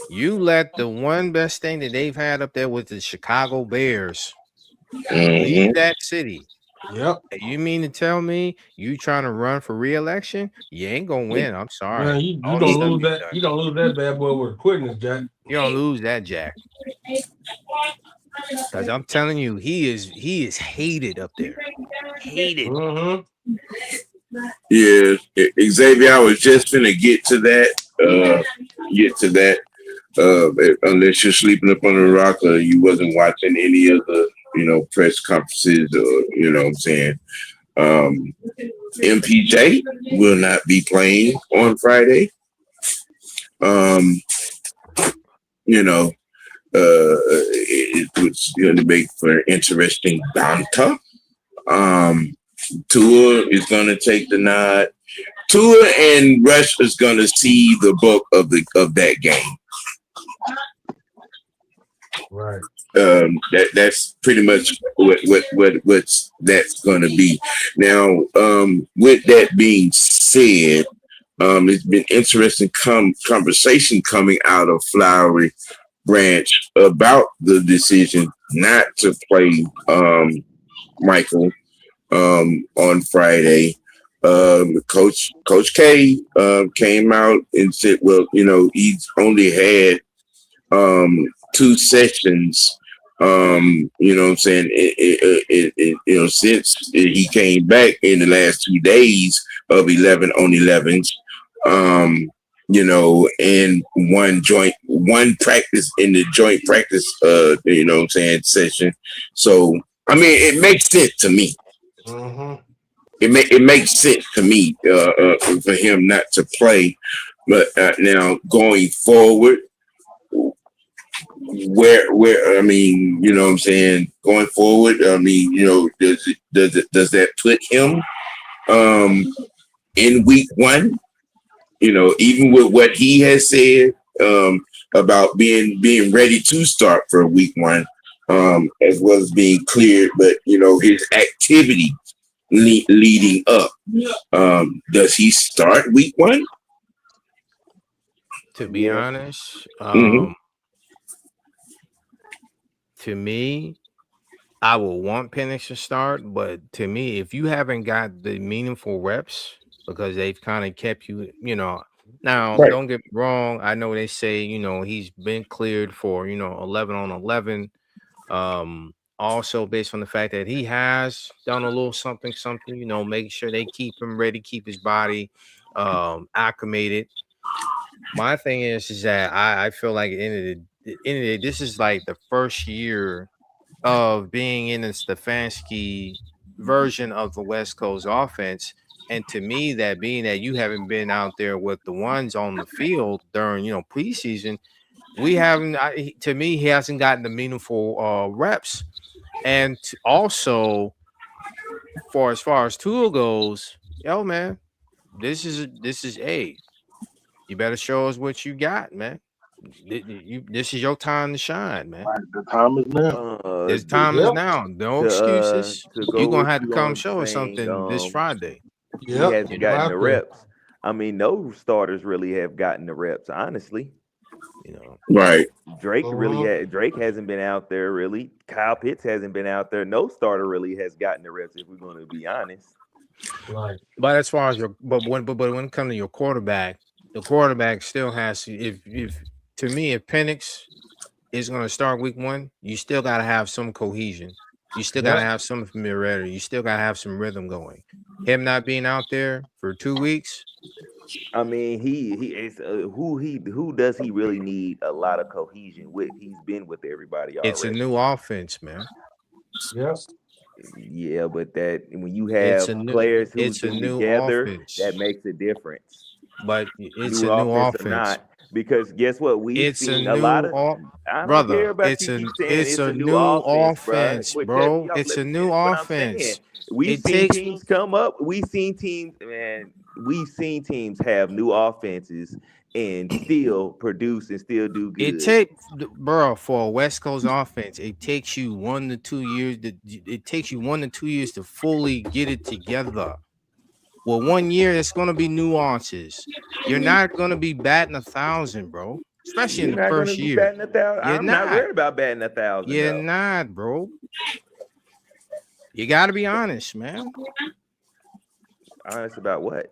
you let the one best thing that they've had up there with the Chicago Bears leave that city. Yep. You mean to tell me you trying to run for re-election? You ain't gonna win. I'm sorry. Man, you don't lose that. You don't lose that bad boy with quickness, Jack. You don't lose that, Jack. Because I'm telling you, he is hated up there. Hated. Yeah, Xavier, I was just gonna get to that. Unless you're sleeping up on a rock or you wasn't watching any of the, press conferences or, what I'm saying. MPJ will not be playing on Friday. It's going to make for an interesting banter. Tua is going to take the nod. Tua and Rush is going to see the bulk of that game. Right. That's pretty much what's that's going to be. Now, with that being said, it's been interesting conversation coming out of Flowery Branch about the decision not to play Michael on Friday. Coach K came out and said, well, he's only had 2 sessions, since he came back in the last 2 days of 11 on 11s, and one practice in the joint practice, session. So, I mean, it makes sense to me. It makes sense to me for him not to play. But now going forward, where going forward, does that put him in week 1? Even with what he has said about being ready to start for week 1, as well as being cleared, but his activity leading up, does he start week 1? To be honest, to me, I will want Penix to start, but to me, if you haven't got the meaningful reps, because they've kind of kept you, now, Right. Don't get me wrong. I know they say, he's been cleared for, 11 on 11. Also based on the fact that he has done a little something, making sure they keep him ready, keep his body acclimated. My thing is that I feel like at the end of the day, this is like the first year of being in the Stefanski version of the West Coast offense. And to me, that being that you haven't been out there with the ones on the field during, preseason, we haven't, to me, he hasn't gotten the meaningful reps. And also, for as far as Tua goes, man, this is you better show us what you got, man. This is your time to shine, man. Right, the time is now. This time is now. No excuses. You're gonna have to come show us saying, something this Friday. He hasn't gotten the reps. I mean, no starters really have gotten the reps, honestly. You know, Right. Drake hasn't been out there really. Kyle Pitts hasn't been out there. No starter really has gotten the reps. If we're going to be honest, Right. But as far as when it comes to your quarterback, the quarterback still has to. If to me, if Penix is going to start week 1, you still got to have some cohesion. You still got to Yep. have some familiarity. You still got to have some rhythm going. Him not being out there for 2 weeks, I mean he is who does he really need a lot of cohesion with? He's been with everybody it's a already. new offense, man. Yes. Yeah, but that when you It's have a new players who's it's a been new together, offense. that makes a difference. But it's New a new offense or offense. not, because guess what? We've It's a seen a lot new of. I don't care brother. about you keep saying It's it's a a new new offense, bro. offense, Quit cutting me bro. off. It's Let a me new finish what I'm saying. offense. We've It seen takes teams come up. We've seen teams, man. We've seen teams have new offenses and still produce and still do it good. take bro for a West Coast offense. It takes you 1 to 2 years. It takes you 1 to 2 years to fully get it together. Well, 1 year it's gonna be nuances. You're not gonna be batting 1,000, bro. Especially in You're the not going to first be year. batting 1,000. You're I'm not not. worried about batting 1,000 You're though. not, bro. You got to be honest, man. Honest about what?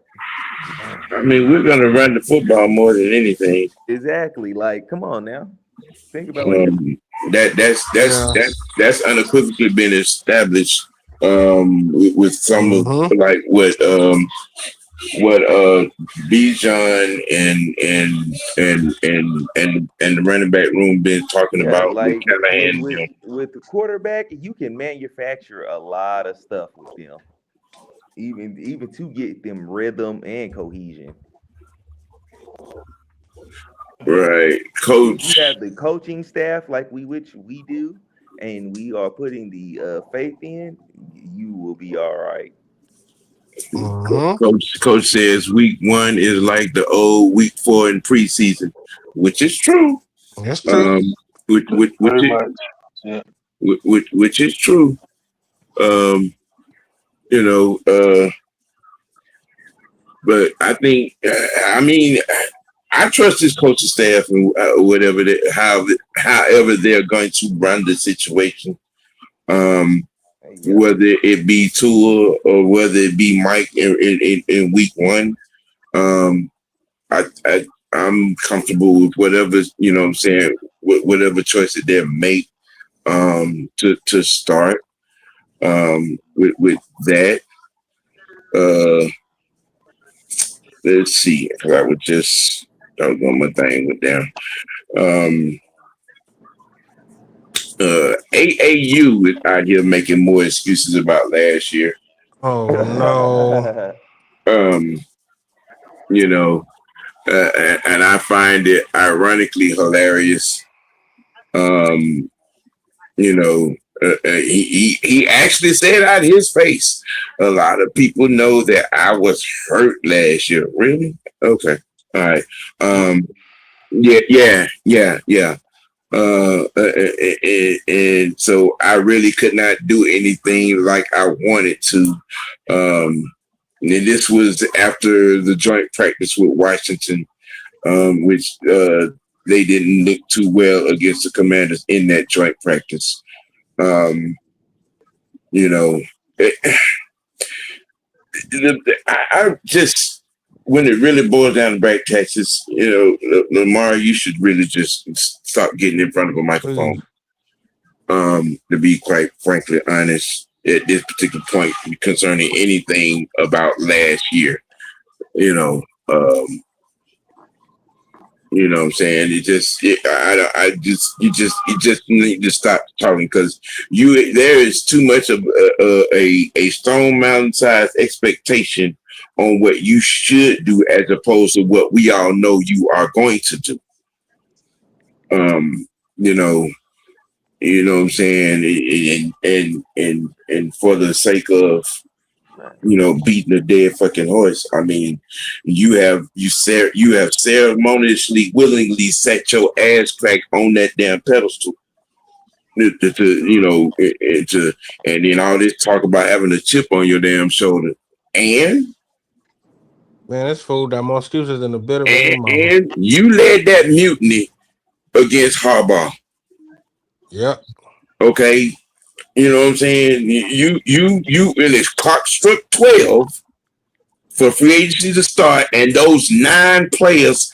I mean, we're gonna run the football more than anything. Exactly. Like, come on now. Think about what. That's Yeah. that's unequivocally been established with some of Mm-hmm. like what Bijan and the running back room been talking Yeah, about with like Callahan and them. with the quarterback, you can manufacture a lot of stuff with them, even to get them rhythm and cohesion. Right, If you coach. have the coaching staff like which we do, and we are putting the faith in, you will be all right. Mm-hmm. Coach says week 1 is like the old week 4 in preseason, which is true. That's true. Um, Very much. Yeah. which is true. Um, you know, but I think, I mean, I trust this coaching staff and whatever, however they're going to run the situation. Yeah. Whether it be Tua or whether it be Mike in week 1, I'm comfortable with whatever, you know what I'm saying, whatever choice that they make to start with that. Let's see, because I would just don't know my thing with them. AAU is out here making more excuses about last year. Oh no. Um, you know, and I find it ironically hilarious. You know, he actually said out his face, a lot of people know that I was hurt last year. Really? Okay. All right. Yeah. And so I really could not do anything like I wanted to. And this was after the joint practice with Washington, which they didn't look too well against the Commanders in that joint practice. You know, I just, when it really boils down to back taxes, you know, Lamar, you should really just stop getting in front of a microphone. To be quite frankly honest, at this particular point concerning anything about last year, you know, you know what I'm saying? You just need to stop talking because there is too much of a stone mountain sized expectation on what you should do as opposed to what we all know you are going to do. You know what I'm saying? And for the sake of, you know, beating a dead fucking horse. I mean, you have ceremoniously, willingly set your ass crack on that damn pedestal. You know, and then all this talk about having a chip on your damn shoulder. And Man, this fool got more excuses than a bitter baby mama. and you led that mutiny against Harbaugh. Yep. Okay. You know what I'm saying? You and it's clock struck 12 for free agency to start, and those 9 players,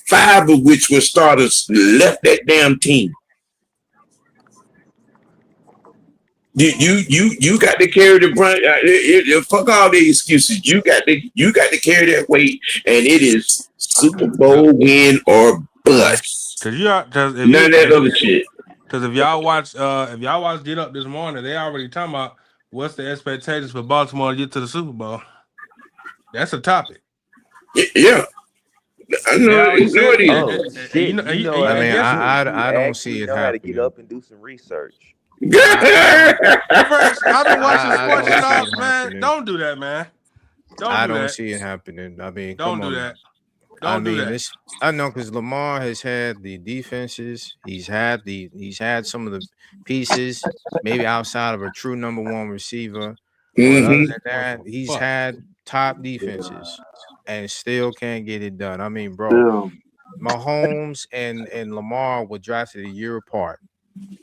5 of which were starters, left that damn team. You got to carry the brunt. Fuck all the excuses. You got to carry that weight, and it is Super Bowl win or bust. None of that other shit. Because if y'all watch Get Up this morning, they already talking about what's the expectations for Baltimore to get to the Super Bowl. That's a topic. Yeah. I know it is. I don't see it happening. How to get up and do some research. I've been watching sports shows, man. Don't do that, man. I don't see it happening. I mean, don't do that. Don't do that. I know because Lamar has had the defenses. He's had some of the pieces, maybe outside of a true number 1 receiver. But other than that, he's had top defenses and still can't get it done. I mean, bro, Mahomes and Lamar were drafted a year apart.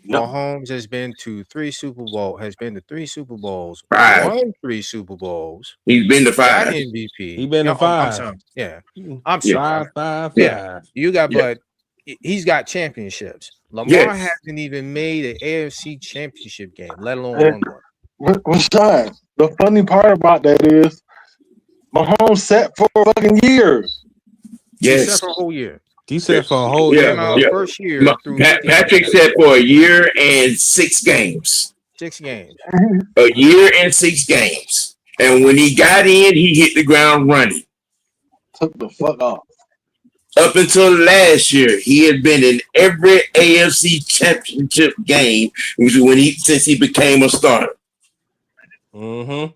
Mahomes has been to 3 Super Bowls, won 3 Super Bowls. He's been to 5. Got MVP. He's been to 5. I'm sorry. 5. You got, but he's got championships. Lamar hasn't even made an AFC championship game, let alone one. Rashad, the funny part about that is Mahomes set for a fucking year. Yes. He set for a whole year. He said for a whole year. First year. Patrick said for a year and 6 games. 6 games. A year and 6 games. And when he got in, he hit the ground running. Took the fuck off. Up until last year, he had been in every AFC championship game since he became a starter. Mm-hmm.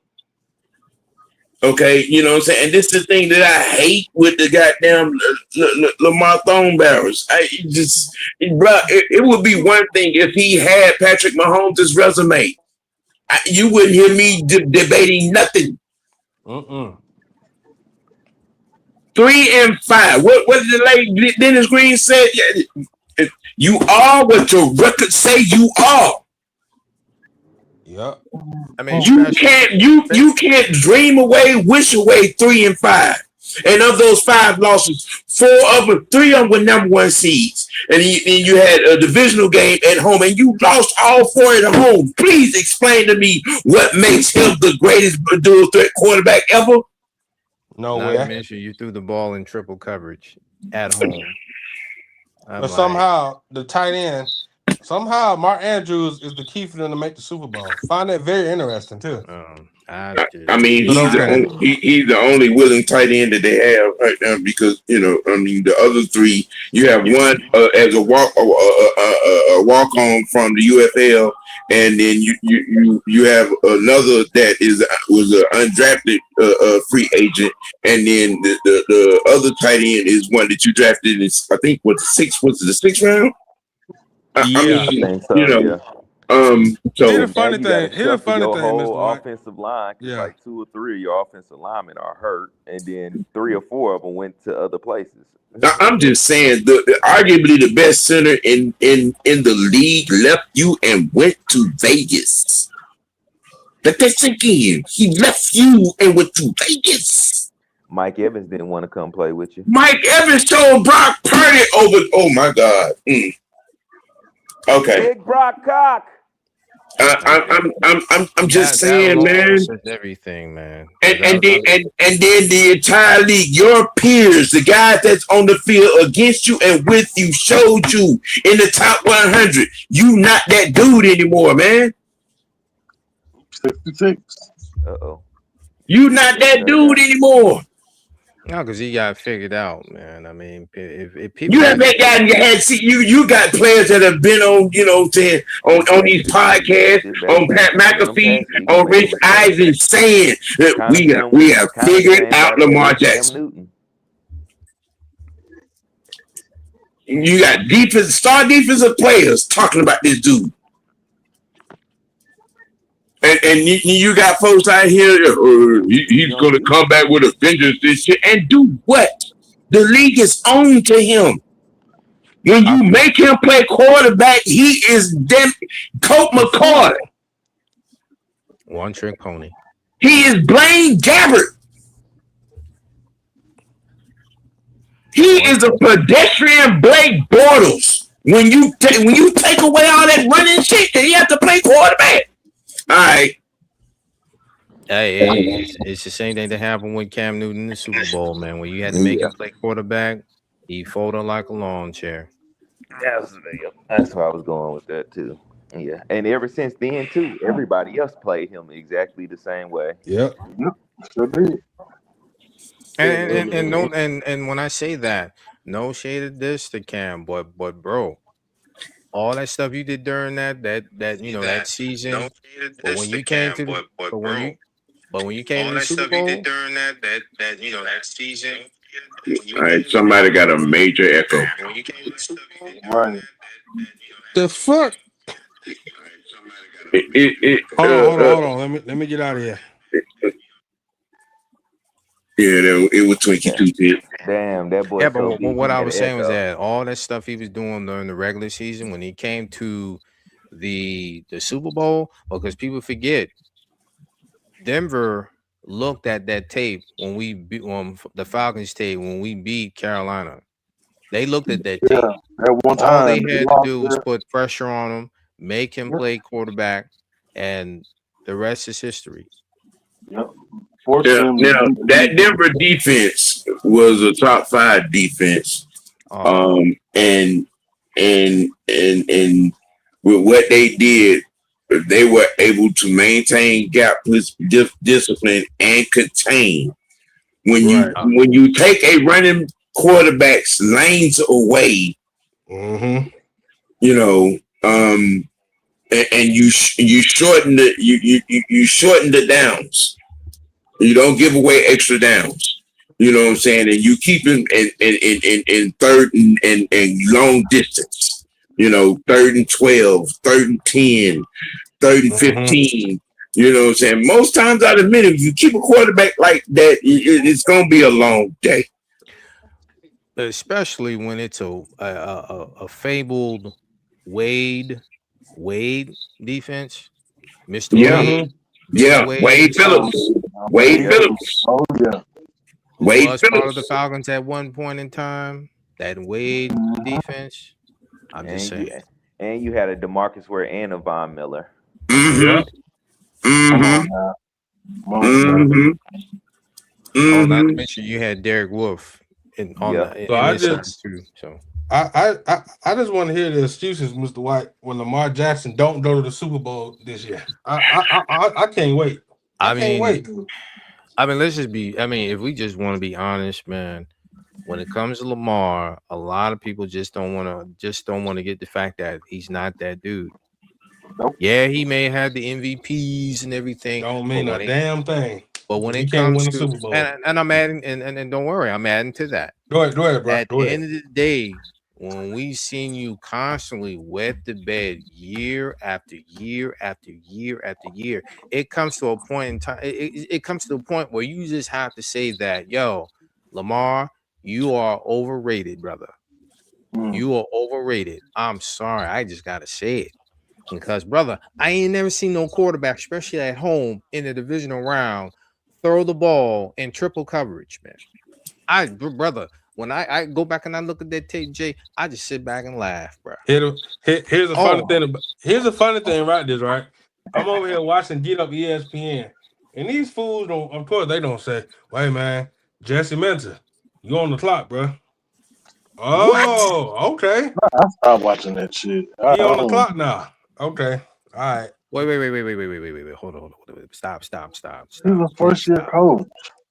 Okay, you know what I'm saying? And this is the thing that I hate with the goddamn Lamar Thornbarrows. It would be one thing if he had Patrick Mahomes' resume. You wouldn't hear me debating nothing. 3 and 5. What did the lady Dennis Green said? You are what your records say you are. Yep. I mean, you can't dream away, wish away 3 and 5. And of those 5 losses, 3 of them were number 1 seeds. And you had a divisional game at home, and you lost all 4 at home. Please explain to me what makes him the greatest dual threat quarterback ever. No way. I mentioned you threw the ball in triple coverage at home. But somehow the tight end. Somehow, Mark Andrews is the key for them to make the Super Bowl. Find that very interesting too. I mean, he's the only willing tight end that they have right now because the other 3 you have one as a walk on from the UFL, and then you have another that was an undrafted free agent, and then the other tight end is one that you drafted. I think was the 6th round. I think so. So here's the funny thing. Whole offensive line, like 2 or 3 of your offensive linemen are hurt, and then 3 or 4 of them went to other places. I'm just saying, arguably the best center in the league left you and went to Vegas. Let that sink in. He left you and went to Vegas. Mike Evans didn't want to come play with you. Mike Evans told Brock Purdy over. Oh my God. Okay. Big Brock cock. I'm just saying, man. Everything, man. And then the entire league, your peers, the guys that's on the field against you and with you, showed you in the top 100. You not that dude anymore, man. 66. You not that dude anymore. No, because he got figured out, man. I mean, if people you got you got players that have been on, on these podcasts, on Pat McAfee, on Rich Eisen, saying that we have figured out Lamar Jackson. You got star defensive players talking about this dude. And you got folks out here, he's going to come back with a vengeance this year and do what? The league is owned to him. When you make him play quarterback, he is Colt McCoy. One trick pony. He is Blaine Gabbert. He is a pedestrian Blake Bortles. When you take away all that running shit, then you have to play quarterback. All right. Hey, it's the same thing that happened with Cam Newton in the Super Bowl, man. When you had to make him play quarterback, he folded like a lawn chair. That's where I was going with that too. Yeah, and ever since then too, everybody else played him exactly the same way. Yep. Sure did. And when I say that, no shade of this to Cam, but bro, all that stuff you did during that season, but when you came to the when you came to the Super Bowl, during that season. All right, somebody got a major echo. Right. The fuck? Hold on. Let me get out of here. Yeah, it was 22. Damn, that boy. Yeah, but what I was saying was that all that stuff he was doing during the regular season, when he came to the Super Bowl, because people forget, Denver looked at that tape when we beat the Falcons tape when we beat Carolina. They looked at that tape. At one time, all they had to do was put pressure on him, make him play quarterback, and the rest is history. Yep. Now that Denver defense was a top 5 defense, and with what they did, they were able to maintain gap discipline and contain. When you take a running quarterback's lanes away, and you shorten the downs. You don't give away extra downs. You know what I'm saying? And you keep him in third and long distance. 3rd and 12, 3rd and 10, 3rd and 15. You know what I'm saying? Most times out of the minute, if you keep a quarterback like that, it's going to be a long day. Especially when it's a fabled Wade defense. Mr. Wade. Wade Phillips. Wade Phillips. Oh, yeah. Wade was part of the Falcons at one point in time. That Wade defense. I'm just saying. And you had a DeMarcus Ware and a Von Miller. Not to mention you had Derek Wolfe I just want to hear the excuses, Mr. White, when Lamar Jackson don't go to the Super Bowl this year. I can't wait. I mean, let's just be. If we just want to be honest, man, when it comes to Lamar, a lot of people just don't want to get the fact that he's not that dude. Nope. Yeah, he may have the MVPs and everything. Don't mean a damn thing. But when it comes to Super Bowl, and I'm adding, and don't worry, I'm adding to that. Go ahead, bro. At the end of the day, when we've seen you constantly wet the bed year after year after year after year, it comes to a point in time. It comes to the point where you just have to say that, yo, Lamar, you are overrated, brother. You are overrated. I'm sorry, I just gotta say it. Because, brother, I ain't never seen no quarterback, especially at home in the divisional round, throw the ball in triple coverage, man. Brother, when I go back and I look at that tape, Jay, I just sit back and laugh, bro. Here's a funny thing. Here's a funny thing about this, right? I'm over here watching Get Up ESPN, and these fools don't. Of course, they don't say, "Wait, man, Jesse Mentor, you on the clock, bro." Oh, what? Okay. I stopped watching that shit. He on the clock now. Okay. All right. Wait. Hold on. Stop. He's a first-year coach.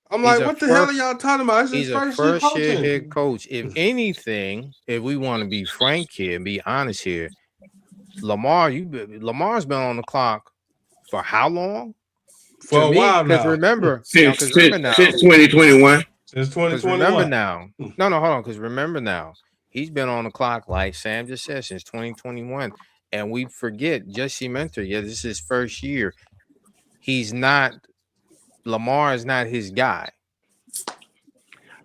I'm like, what the hell are y'all talking about? He's a first-year head coach. If anything, if we want to be frank here and be honest here, Lamar's been on the clock for how long? For a while now. Because remember, since 2021. Since 2021. Remember now. No, hold on. Because remember now, he's been on the clock, like Sam just said, since 2021. And we forget Jesse Mentor. Yeah, this is his first year. Lamar is not his guy.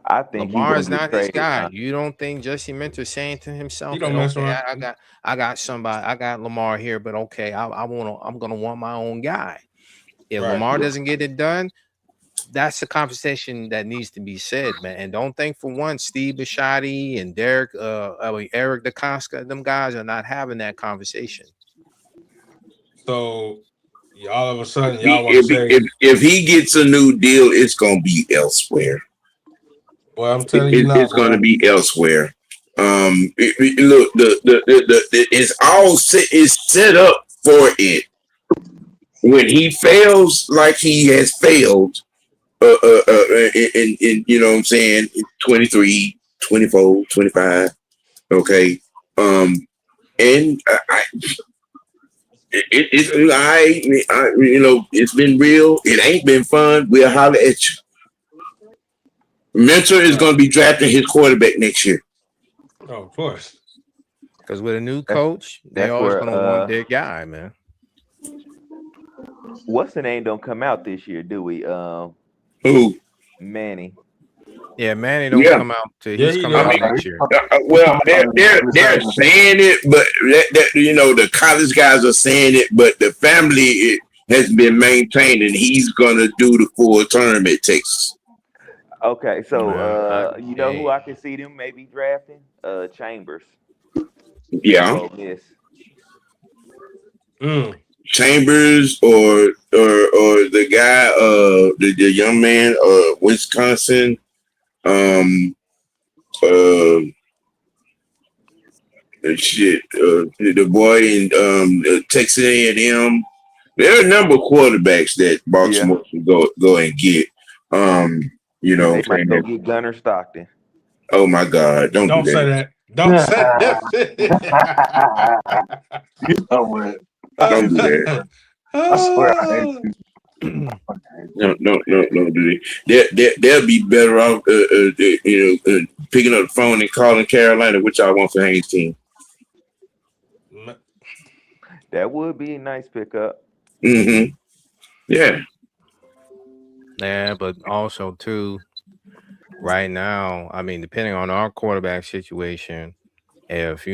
I think he Lamar gonna is get not his traded. guy. You don't think Jesse Minter saying to himself, He don't that, mess okay, around. I got somebody, I got Lamar here, but okay, I'm gonna want my own guy. If Right. Lamar doesn't get it done, that's the conversation that needs to be said, man. And don't think for one, Steve Bisciotti and Eric DeCosta, them guys are not having that conversation. So all of a sudden, He- y'all want to say, if he gets a new deal, it's gonna be elsewhere. well, I'm telling you now, It's gonna boy. be elsewhere. Look, it's all set. It's set up for it. When he fails like he has failed, in you know what I'm saying, 23, 24, 25. Okay. And you know, it's been real. It ain't been fun. We'll holler at you. Mentor is going to be drafting his quarterback next year. Oh, of course. Because with a new coach, they that's always where, gonna want their guy, man. what's the name don't come out this year, do we? Who? Manny. Yeah, Manny don't Yeah. come out to Yeah, he's he coming does. out next year. Well, they're saying it, but that you know, the college guys are saying it, but the family has been maintaining he's going to do the full term at Texas. Okay, so you know who hey. I can see them maybe drafting? Chambers. Yeah. Ole Miss. Chambers or the guy the young man Wisconsin the boy in Texas A&M. There are a number of quarterbacks that Baltimore should go and get. You know, They might go get Gunnar Stockton. oh my God! Don't do say that. that. Don't say that. You know what? Don't do that. I swear I hate you. No, don't do that. They'll be better off, picking up the phone and calling Carolina, which I want for Haynes' team. That would be a nice pickup. Mm-hmm. Yeah. Yeah, but also too, right now, I mean, depending on our quarterback situation, if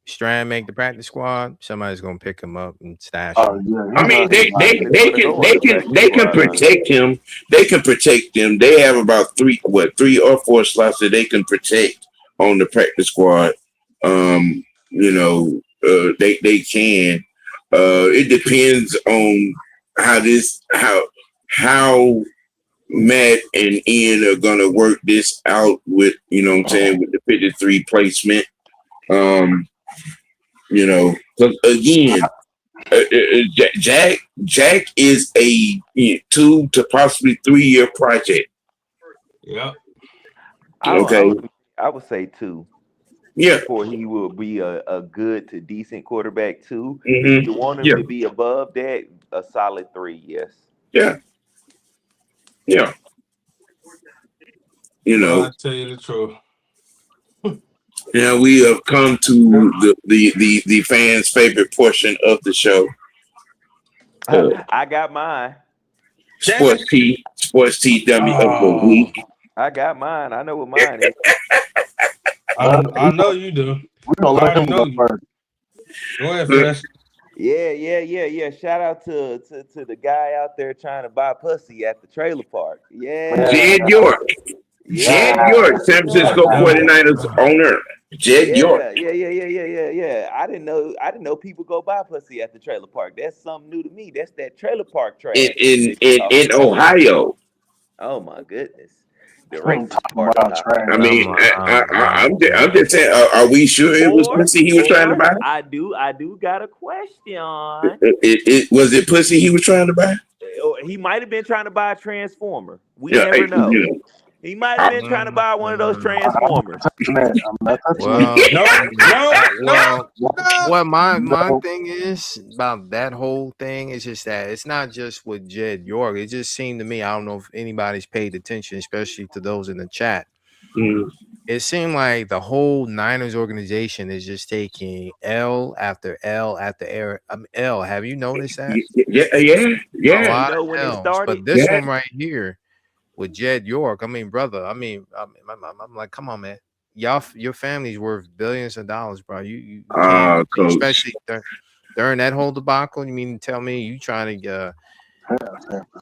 Strand make the practice squad, somebody's gonna pick him up and stash him. Yeah, I mean, they can protect him. They can protect him. They have about 3 or 4 slots that they can protect on the practice squad. They can. It depends on how Matt and Ian are gonna work this out with, you know what I'm saying, with the 53 placement. Because again, Jack is a 2 to possibly 3 year project. Yeah. I would say 2. Yeah. Before he will be a good to decent quarterback 2. Mm-hmm. If you want him to be above that, a solid 3, yes. Yeah. Yeah. I'll tell you the truth. Now we have come to the fans' favorite portion of the show. I got mine. Sports Tea dummy of the week. I got mine. I know what mine is. I know you do. We're gonna let him go first. Go ahead, Fresh. Yeah. Shout out to the guy out there trying to buy pussy at the trailer park. Yeah. Jed York. Jed York, San Francisco 49ers owner. Jed York. Yeah. I didn't know people go buy pussy at the trailer park. That's something new to me. That's that trailer park trash. In Ohio. Oh my goodness. The racist part I mean, I'm just saying, are we sure it was pussy he was trying to buy? I do got a question. Was it pussy he was trying to buy? He might have been trying to buy a transformer. We never know. He might have been trying to buy one of those transformers. What my thing is about that whole thing is just that it's not just with Jed York. It just seemed to me, I don't know if anybody's paid attention, especially to those in the chat. It seemed like the whole Niners organization is just taking L after L after L. Have you noticed that? Yeah. A lot of L's. But this one right here with Jed York. I mean, brother. I'm like, come on, man. Your family's worth billions of dollars, bro. You can't, Coach. especially during that whole debacle. You mean to tell me you trying to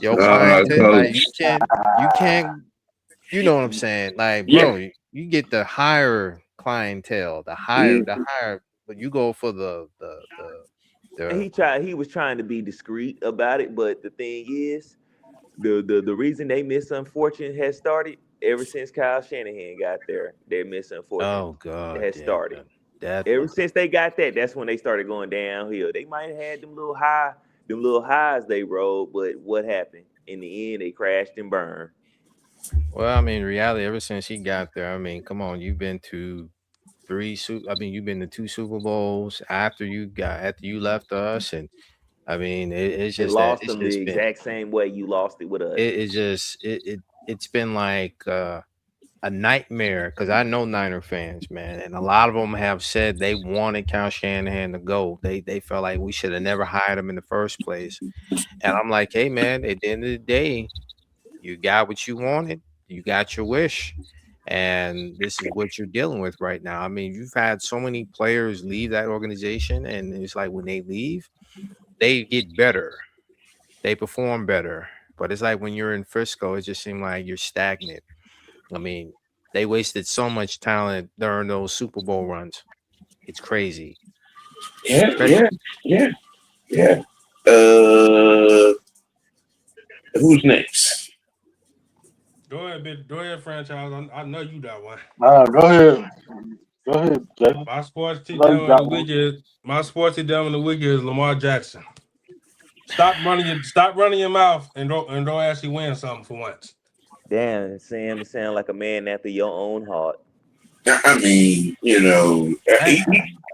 your clientele? Like you can't. You know what I'm saying? Like, bro, you get the higher clientele, the higher, but you go for the. He was trying to be discreet about it, but the thing is, the reason they misfortune has started ever since Kyle Shanahan got there. Their misfortune has started. Ever since they got that, that's when they started going downhill. They might have had them little highs they rode, but what happened? In the end, they crashed and burned. Well, I mean, reality, ever since he got there, I mean, come on, you've been to you've been to 2 Super Bowls after you left us, and I mean, it's just lost them the exact same way you lost it with us. It's been like a nightmare because I know Niner fans, man, and a lot of them have said they wanted Kyle Shanahan to go. They felt like we should have never hired him in the first place, and I'm like, hey, man, at the end of the day, you got what you wanted, you got your wish. And this is what you're dealing with right now. I mean, you've had so many players leave that organization, and it's like when they leave, they get better. They perform better. But it's like when you're in Frisco, it just seemed like you're stagnant. I mean, they wasted so much talent during those Super Bowl runs. It's crazy. Yeah. Who's next? Go ahead, franchise. I know you got one. Go ahead, Jay. My sports team of the week is Lamar Jackson. Stop running your mouth and don't actually win something for once. Damn, Sam, you sound like a man after your own heart. I mean, you know,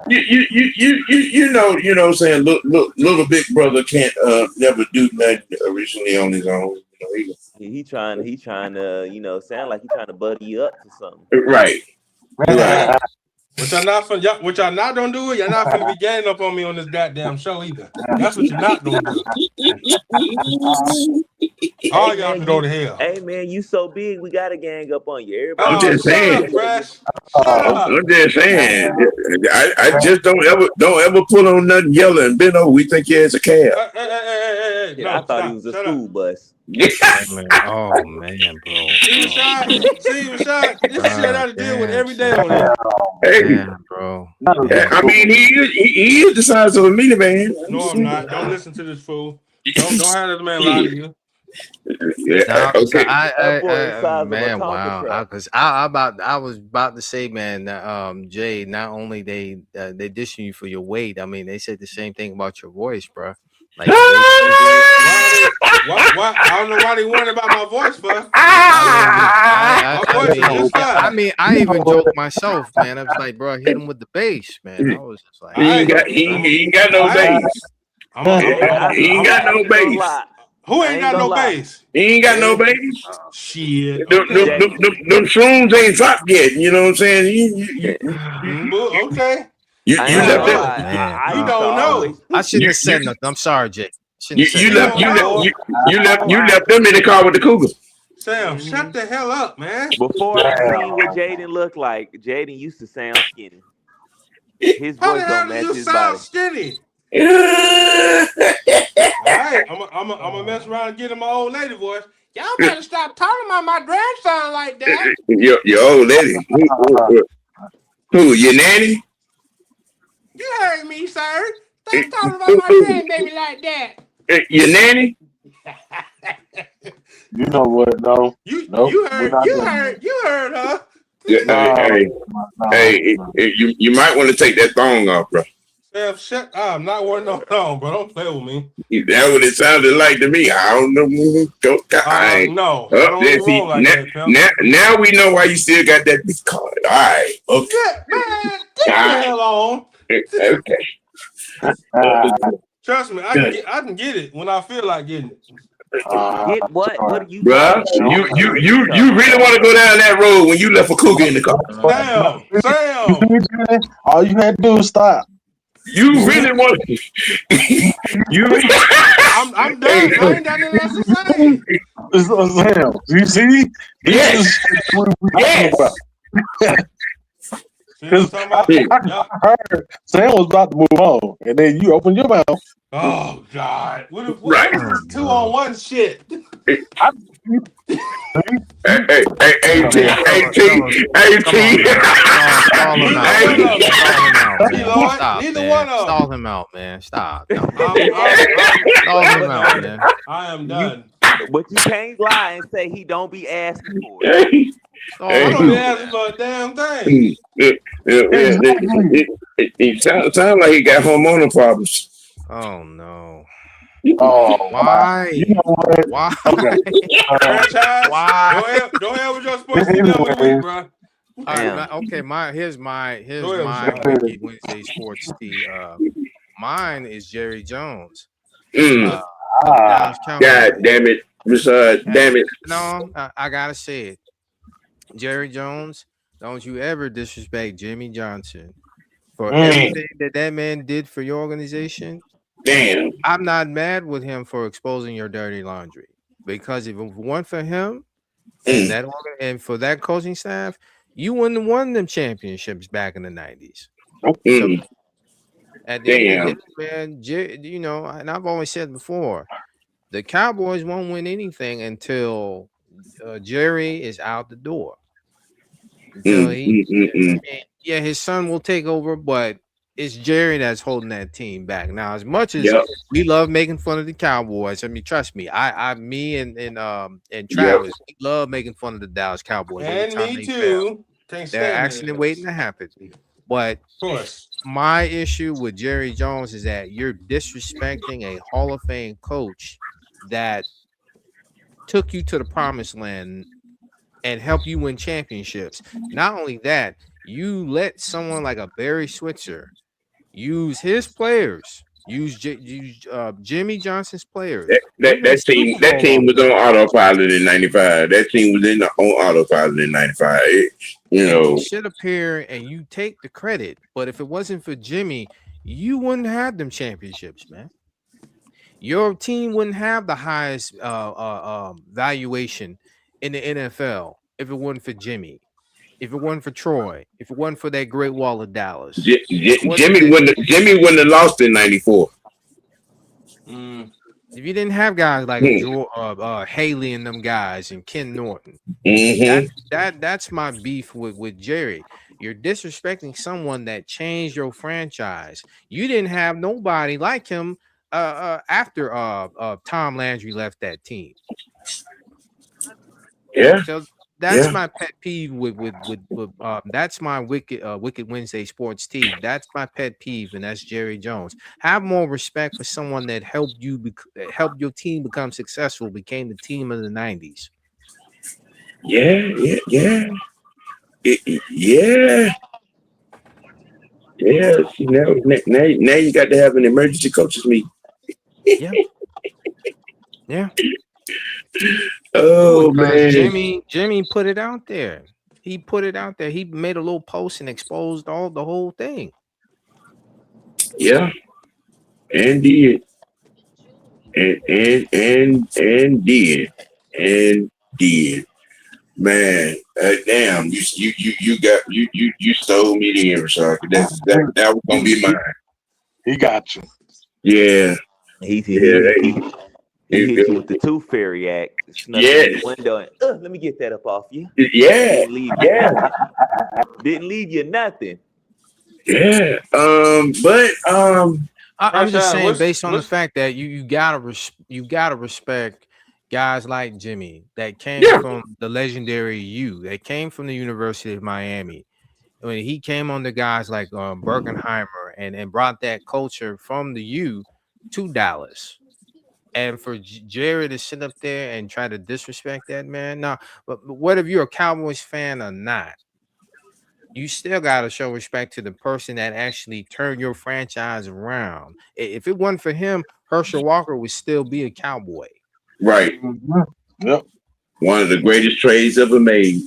you know, saying little big brother can't never do nothing originally on his own. You know, he trying to, you know, sound like he trying to buddy you up to something. Right. Which y'all not gonna do it. You're not gonna be ganging up on me on this goddamn show either. That's what you're not gonna do. All y'all can go to hell. Hey man, you so big, we gotta gang up on you. I'm just saying. I'm just saying. I just don't ever pull on nothing yellow and bend over. We think you're a cab. Hey, no, I thought he was a school bus. Oh man, bro. See, Rashad, this is shit I deal with every day on here. Hey, bro. I mean, he is the size of a minivan. No, I'm not. Don't listen to this fool. Don't have this man lie to you. Yeah, okay. Man, wow. Because I was about to say, man, Jay, not only they dishing you for your weight, I mean, they said the same thing about your voice, bro. Like, why? I don't know why they worried about my voice, bro. I mean, I even joked myself, man. I was like, bro, hit him with the bass, man. I was just like, he ain't got no bass. He ain't got no bass. Who ain't got no bass? He ain't got no bass. Shit. Them shrooms ain't dropped yet. You know what I'm saying? Okay. You left that. You don't know. I shouldn't have said nothing. I'm sorry, Jake. You left them in the car with the cougar. Sam, shut the hell up, man. Before I seen what Jaden looked like, Jaden used to sound skinny. His voice don't match his body. Skinny? All right, I'm gonna mess around and get in my old lady voice. Y'all better stop talking about my grandson like that. Your old lady. Who? Your nanny? You heard me, sir. Stop talking about my grandbaby like that. Your nanny? You know what? No. You heard her. Hey, you might want to take that thong off, bro. Sam, shut up. I'm not wearing no thong, bro. Don't play with me. That's what it sounded like to me. I don't know. No. Now we know why you still got that big card. All right. Okay. Yeah, man, get the hell on. Okay. Trust me, I can get it when I feel like getting it. Get what? What are you? Bruh, you really want to go down that road when you left a cougar in the car? Sam. All you had to do was stop. You really want to? I'm done. I ain't got nothing else to say. Sam, you see? Yes. What we're talking about. See what I'm talking about? Yep. I heard Sam was about to move on, and then you opened your mouth. Oh God! What is Right. this 2-on-1 shit? Hey, Neither one of them. Stall him out, man. Stop. I'm Stall him out, man. I am done. But you can't lie and say he don't be asking for it. I don't be asking for a damn thing. It sounds like he got hormonal problems. Oh no. Oh, why? You know what? Why? Franchise? Why? Don't have with your sports team every week, bro. Okay, here's my Wiki Wednesday sports tea. Mine is Jerry Jones. God damn it. Damn it. No, I gotta say it. Jerry Jones, don't you ever disrespect Jimmy Johnson for everything that man did for your organization. Damn. I'm not mad with him for exposing your dirty laundry, because if it weren't for him and for that coaching staff, you wouldn't have won them championships back in the 90s. So, at the end of the day, man, you know, and I've always said before, the Cowboys won't win anything until Jerry is out the door. Until his son will take over, but it's Jerry that's holding that team back. Now, as much as we love making fun of the Cowboys, I mean, trust me, me and Travis, we love making fun of the Dallas Cowboys. And me too. They're actually waiting to happen. But of course, my issue with Jerry Jones is that you're disrespecting a Hall of Fame coach that took you to the promised land and helped you win championships. Not only that, you let someone like a Barry Switzer use his players, use Jimmy Johnson's players. That team was on autopilot in '95. That team was on autopilot in '95. You sit up here and you take the credit, but if it wasn't for Jimmy, you wouldn't have them championships, man. Your team wouldn't have the highest valuation in the NFL if it wasn't for Jimmy. If it wasn't for Troy, if it wasn't for that Great Wall of Dallas, Jimmy wouldn't have lost in '94. If you didn't have guys like Haley and them guys and Ken Norton, that's my beef with Jerry. You're disrespecting someone that changed your franchise. You didn't have nobody like him after Tom Landry left that team. Yeah. So that's my pet peeve with that's my Wicked Wednesday sports tea. That's my pet peeve, and that's Jerry Jones. Have more respect for someone that helped your team become successful, became the team of the 90s. Yeah. Now you got to have an emergency coaches meeting. Yeah. Oh because man, Jimmy put it out there. He put it out there. He made a little post and exposed the whole thing. Yeah, and did, and did. Man, damn! You stole me the answer. That was gonna be mine. He got you. Yeah. He hit you with the Tooth Fairy Act. Snuck in the window and let me get that up off you. Yeah. Didn't leave you nothing. Yeah. But I'm just saying, based on the fact that you gotta respect guys like Jimmy that came from the legendary U, that came from the University of Miami. When he came on the guys like Bergenheimer and brought that culture from the U to Dallas. And for Jerry to sit up there and try to disrespect that man, now, but whether you're a Cowboys fan or not, you still got to show respect to the person that actually turned your franchise around. If it wasn't for him, Herschel Walker would still be a Cowboy. Right. Mm-hmm. Yep. One of the greatest trades ever made.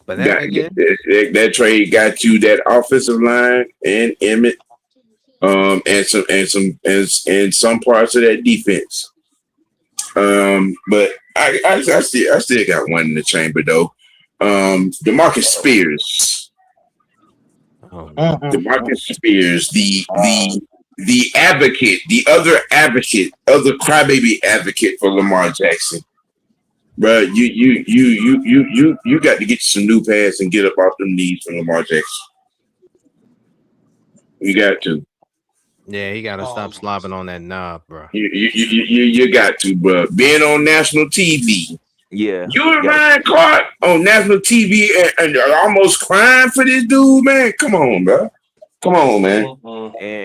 But that trade got you that offensive line and Emmett and some parts of that defense. But I still got one in the chamber though. DeMarcus Spears. DeMarcus Spears, the advocate, the other crybaby advocate for Lamar Jackson. Bro, you got to get you some new pads and get up off them knees from Lamar Jackson. You got to. Yeah, he got to stop slobbing on that knob, bro. You got to, bro. Being on national TV. Yeah. You and Ryan Clark on national TV and almost crying for this dude, man. Come on, bro. Come on, man.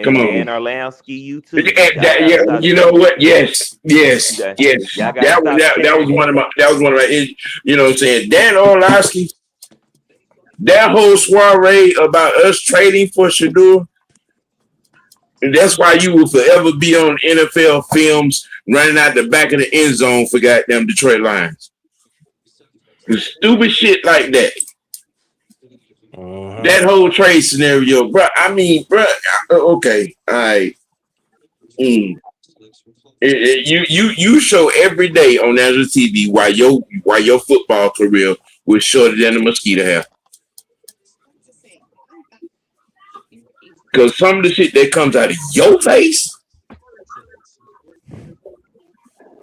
Come on. And Orlowski, you too. Yeah, you know what? Yes. That was one of my. You know what I'm saying? Dan Orlowski. That whole soiree about us trading for Shador. And that's why you will forever be on NFL films running out the back of the end zone for goddamn Detroit Lions. Stupid shit like that. That whole trade scenario, bro. I mean, bro. Okay, all right. You show every day on national TV why your football career was shorter than a mosquito hair. Because some of the shit that comes out of your face,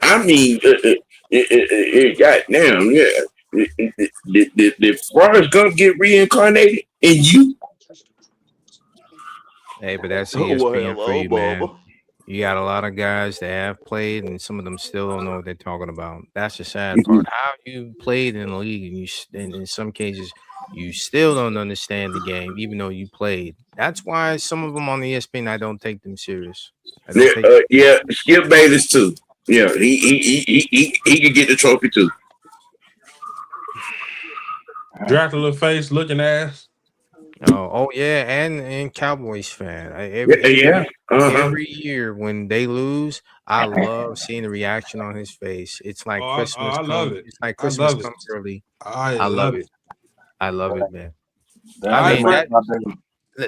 I mean, goddamn, yeah. The Forrest Gump get reincarnated in you? Hey, but that's ESPN for you, man. You got a lot of guys that have played, and some of them still don't know what they're talking about. That's the sad part. How you played in the league, and in some cases, you still don't understand the game, even though you played. That's why some of them on the ESPN, I don't take them serious. Skip Bayless too. Yeah, he could get the trophy too. Dracula face looking ass. Oh yeah, and Cowboys fan. Every year when they lose, I love seeing the reaction on his face. It's like Christmas. I love it. It's like Christmas comes early. I love it. I love it, man. I mean,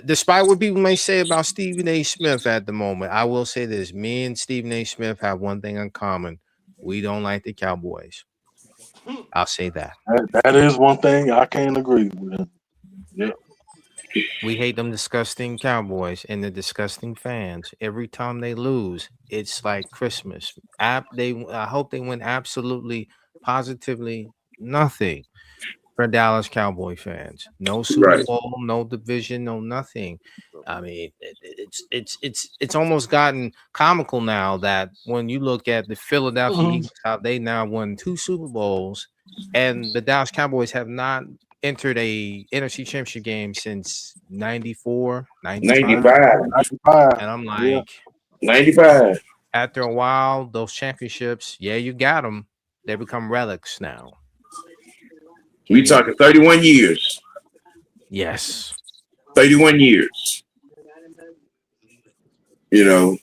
despite what people may say about Stephen A. Smith at the moment, I will say this: me and Stephen A. Smith have one thing in common: we don't like the Cowboys. I'll say that. That is one thing I can't agree with. Yeah. We hate them disgusting Cowboys and the disgusting fans. Every time they lose, it's like Christmas. I hope they win absolutely, positively nothing for Dallas Cowboy fans. No Super Bowl, no division, no nothing. I mean, it's almost gotten comical now that when you look at the Philadelphia Eagles, how they now won 2 Super Bowls, and the Dallas Cowboys have not entered a NFC Championship game since 94, 95. And I'm like, 95. After a while, those championships, you got them. They become relics now. We talking 31 years. Yes. 31 years. You know,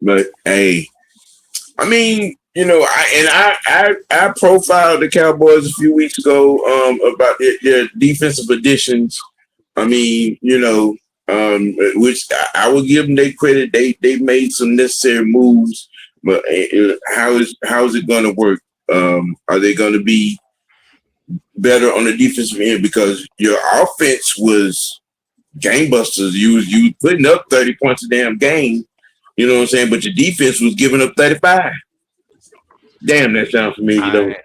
but hey, I mean, you know, I profiled the Cowboys a few weeks ago about their defensive additions. I mean, you know, which I will give them their credit. They made some necessary moves, but how is it going to work? Are they going to be better on the defensive end? Because your offense was gangbusters. You putting up 30 points a damn game. You know what I'm saying? But your defense was giving up 35. Damn, that sounds familiar.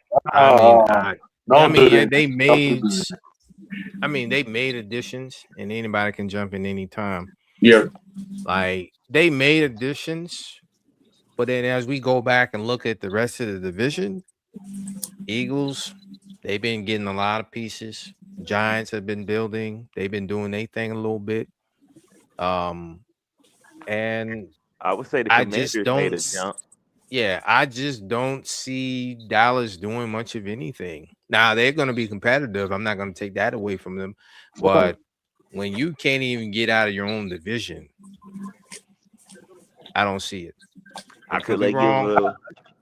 They made additions, and anybody can jump in any time. Yeah. Like, they made additions, but then as we go back and look at the rest of the division, Eagles, they've been getting a lot of pieces. Giants have been building. They've been doing their thing a little bit. And I would say the Commanders made a jump. Yeah, I just don't see Dallas doing much of anything. Now, they're going to be competitive. I'm not going to take that away from them. But when you can't even get out of your own division, I don't see it. I could be wrong.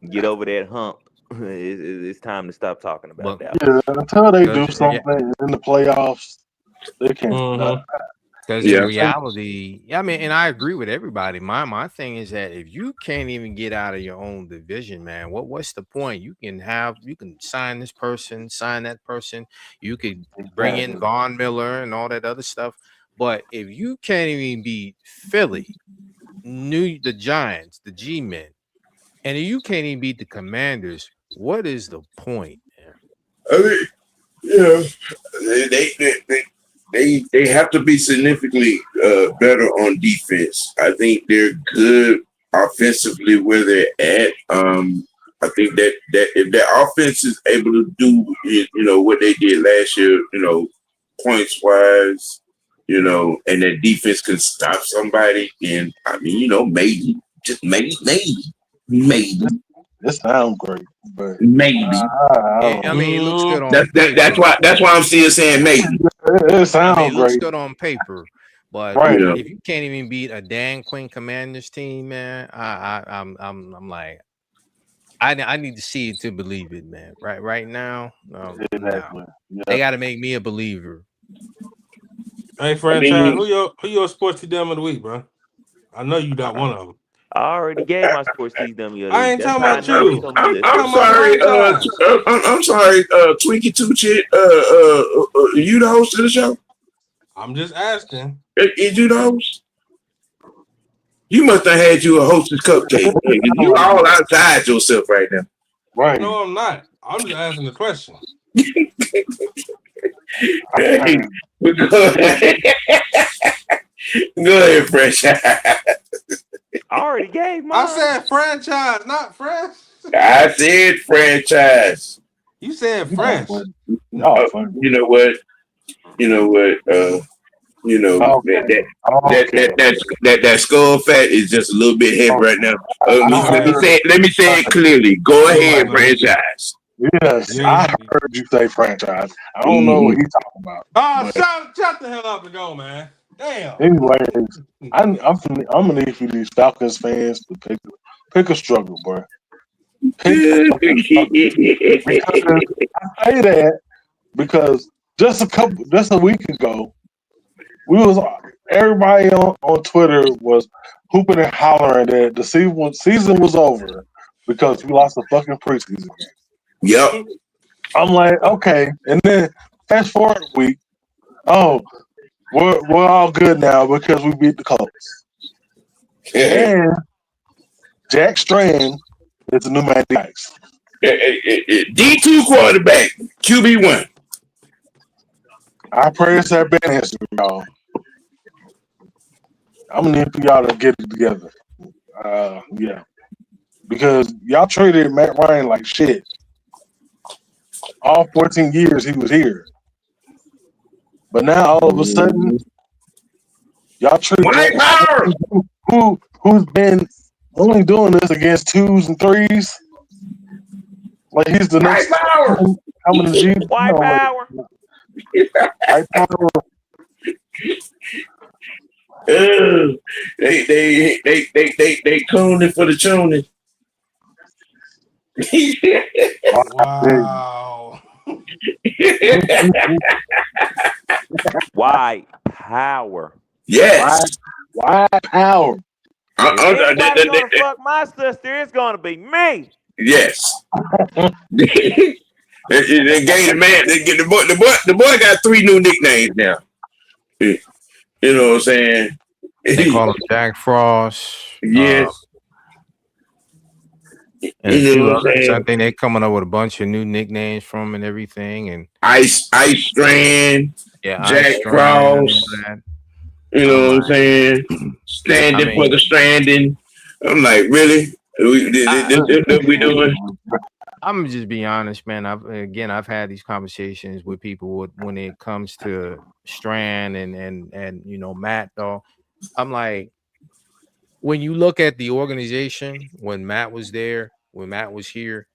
Get over that hump. It's time to stop talking about that. Yeah, until they do something in the playoffs, they can't. Because in reality, I mean, and I agree with everybody. My thing is that if you can't even get out of your own division, man, what's the point? You can sign this person, sign that person. You could bring in Von Miller and all that other stuff. But if you can't even beat Philly, the Giants, the G-Men, and if you can't even beat the Commanders, what is the point, man? I mean, you know, they have to be significantly better on defense. I think they're good offensively where they're at. I think that if their offense is able to do what they did last year, points wise, and their defense can stop somebody, then I mean, maybe, just maybe. This sounds great, but maybe. I mean, it looks good on paper. That's why I'm still saying maybe. It sounds it looks great. good on paper, but if you can't even beat a Dan Quinn Commanders team, man, I'm like, I need to see it to believe it, man. Right now, Exactly. Yeah. They got to make me a believer. Hey, franchise, who your sports team of the week, bro? I know you got one of them. I already gave my sports team dummy of the week. I ain't That's talking about how I know you. it's gonna be I'm sorry. I'm sorry. Twinkie Two Chit. You the host of the show? I'm just asking. Is you the host? You must have had you a hostess cupcake. You all outside yourself right now. Right. No, I'm not. I'm just asking the question. Hey, go ahead, Fresh. I already gave mine. I said franchise, not fresh. I said franchise. You said fresh. No, you know what? That skull fat is just a little bit heavy right now. Let me say it clearly. Go ahead, franchise. Yes, I heard you say franchise. I don't know what he's talking about. Oh, shut the hell up and go, man. Damn. Anyways, I'm gonna need for these Falcons fans to pick a struggle, bro. I say that because just a week ago, everybody on Twitter was hooping and hollering that the season was over because we lost the fucking preseason game. Yep. I'm like, okay, and then fast forward a week. Oh, we're all good now because we beat the Colts. And Jack Strand is the new Matty Ice. D2 quarterback, QB1. I pray it's that bad answer, y'all. I'm gonna need for y'all to get it together. Yeah. Because y'all traded Matt Ryan like shit. All 14 years he was here. But now all of a sudden, y'all traded White power! who's been only doing this against 2s and 3s. Like he's the next power. How many G? White power. White power. They tuning for the tuning. Wow. White power. Yes. White power. If anybody's gonna fuck my sister, it's gonna be me. Yes. They gave the man. They get the boy got 3 new nicknames now. You know what I'm saying? They call him Jack Frost. Yes. And a few others. I think they're coming up with a bunch of new nicknames from him and everything. And Ice Strand. Yeah, Jack Frost. You know what I'm saying? Standing for the stranding. I'm like, really? We doing? I'm just be honest, man. I've had these conversations with people when it comes to Strand and Matt though. I'm like, when you look at the organization, when Matt was there, when Matt was here,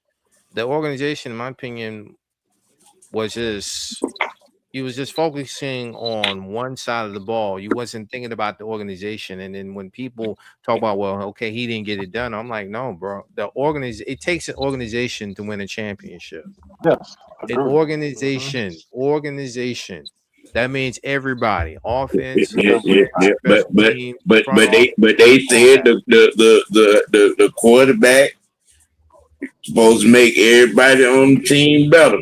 the organization, in my opinion, was just focusing on one side of the ball. You wasn't thinking about the organization. And then when people talk about, well, okay, he didn't get it done, I'm like, no, bro. It takes an organization to win a championship. Yes. An organization. That means everybody, offense, Yeah. special team, front But they said the quarterback supposed to make everybody on the team better.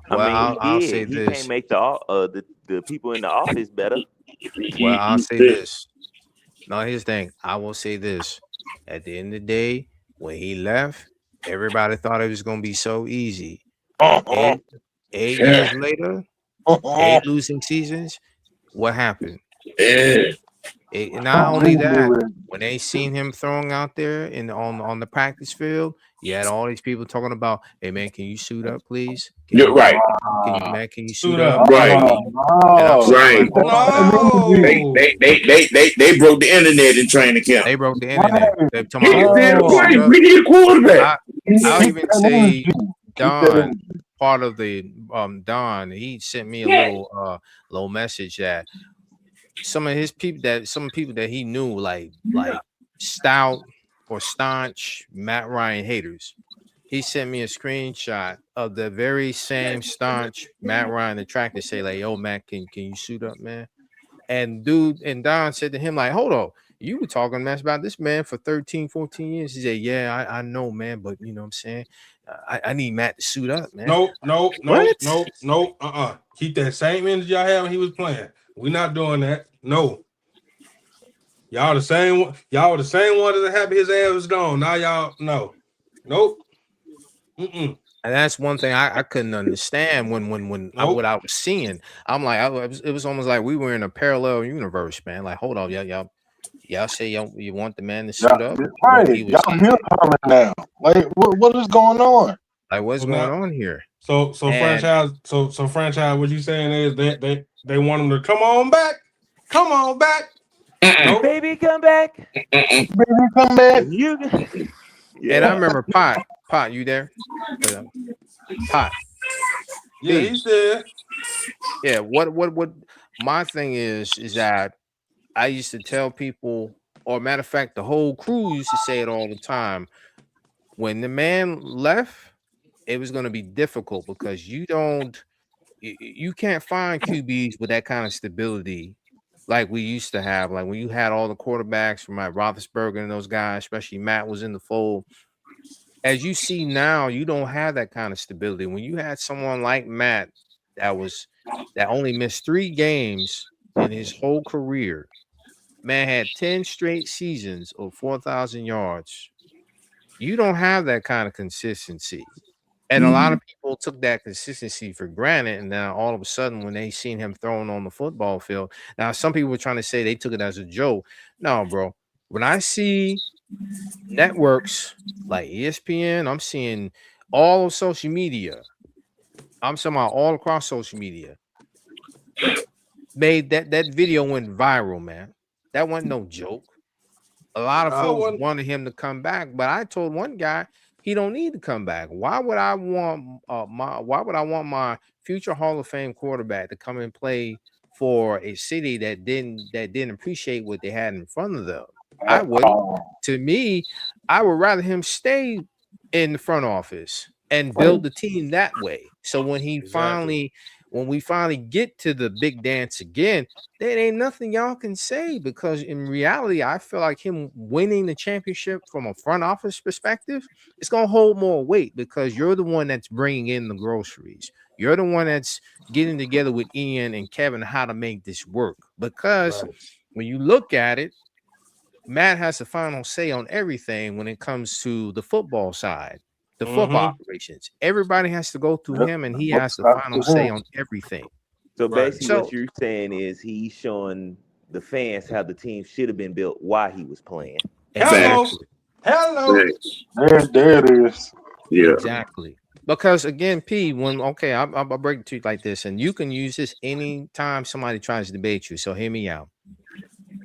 I Well, mean, he I'll did. say He can't this. make the people in the office better. Well, I'll say this. No, here's the thing. I will say this. At the end of the day, when he left, everybody thought it was going to be so easy. Eight years later, 8 losing seasons. What happened? Yeah. Not only that, when they seen him throwing out there on the practice field, you had all these people talking about, "Hey man, can you suit up, please? You're right. Can you Suit suit up. up?" Right. And I'm sitting Right. like, hold on. No. They broke the internet in training camp. They broke the internet. They talking He about, said can a you suit play. up? We need a quarterback. I'll even say Don, part of the Don, he sent me a little message that some people that he knew, like stout or staunch Matt Ryan haters. He sent me a screenshot of the very same staunch Matt Ryan attractor say, like, yo, Matt, can you suit up, man? And Don said to him, like, hold on, you were talking mess about this man for 13, 14 years. He said, yeah, I know, man, but you know what I'm saying? I need Matt to suit up, man. No. What? Keep that same energy y'all had when he was playing. We're not doing that. No. Y'all the same one. Y'all were the same one that happy his ass was gone. Now y'all nope. And that's one thing I couldn't understand when what I was seeing. I'm like, it was almost like we were in a parallel universe, man. Like, hold on, y'all say you want the man to suit up. Right, y'all here coming now. Like, what is going on? Like, what's going on here? So franchise. So franchise. What you saying is that they want him to come on back. Come on back. Nope. Baby, come back. Baby, come back. You. Yeah. And I remember Pot, you there? Pot. Yeah, he said. Yeah. What my thing is that I used to tell people, or matter of fact, the whole crew used to say it all the time. When the man left, it was going to be difficult because you can't find QBs with that kind of stability like we used to have. Like when you had all the quarterbacks from like Roethlisberger and those guys, especially Matt was in the fold. As you see now, you don't have that kind of stability. When you had someone like Matt that only missed 3 games in his whole career, man had 10 straight seasons of 4,000 yards. You don't have that kind of consistency. And a lot of people took that consistency for granted. And now all of a sudden, when they seen him thrown on the football field, now some people were trying to say they took it as a joke. No, bro. When I see networks like ESPN, I'm seeing all of social media. I'm talking about all across social media. Made that video went viral, man. That wasn't no joke. A lot of folks wanted him to come back, but I told one guy he don't need to come back. Why would I want my future Hall of Fame quarterback to come and play for a city that didn't appreciate what they had in front of them? I wouldn't. To me, I would rather him stay in the front office and build the team that way. So when we finally get to the big dance again, there ain't nothing y'all can say, because in reality, I feel like him winning the championship from a front office perspective, it's going to hold more weight because you're the one that's bringing in the groceries. You're the one that's getting together with Ian and Kevin how to make this work. Because when you look at it, Matt has the final say on everything when it comes to the football side. The football operations, everybody has to go through him, and he has the final say on everything. So basically, what you're saying is he's showing the fans how the team should have been built while he was playing. Hello. There it is. Yeah, exactly. Because again, I'll break it to you like this, and you can use this anytime somebody tries to debate you. So hear me out.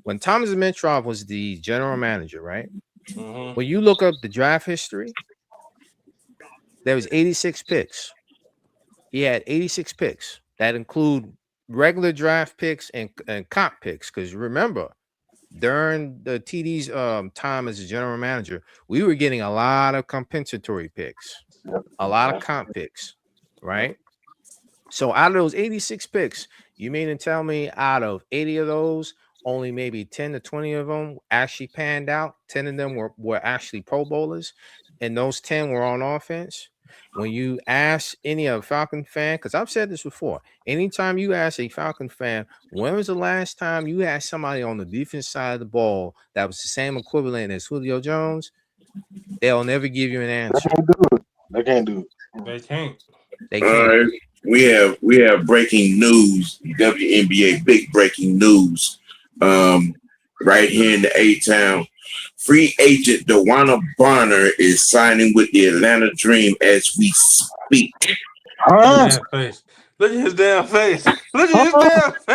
When Thomas Dimitroff was the general manager, right? When you look up the draft history, there was 86 picks. He had 86 picks that include regular draft picks and comp picks. Because remember, during the TD's time as a general manager, we were getting a lot of compensatory picks, a lot of comp picks, right? So out of those 86 picks, you mean to tell me out of 80 of those, only maybe 10 to 20 of them actually panned out? 10 of them were actually Pro Bowlers, and those 10 were on offense. When you ask any of Falcon fan, because I've said this before, anytime you ask a Falcon fan, when was the last time you had somebody on the defense side of the ball that was the same equivalent as Julio Jones, they'll never give you an answer. They can't do it. They can't. They All can't. right. We have breaking news, WNBA big breaking news. Right here in the A-Town. Free agent Dewana Bonner is signing with the Atlanta Dream as we speak. Look at that face. Look at his damn face. Look at his damn face.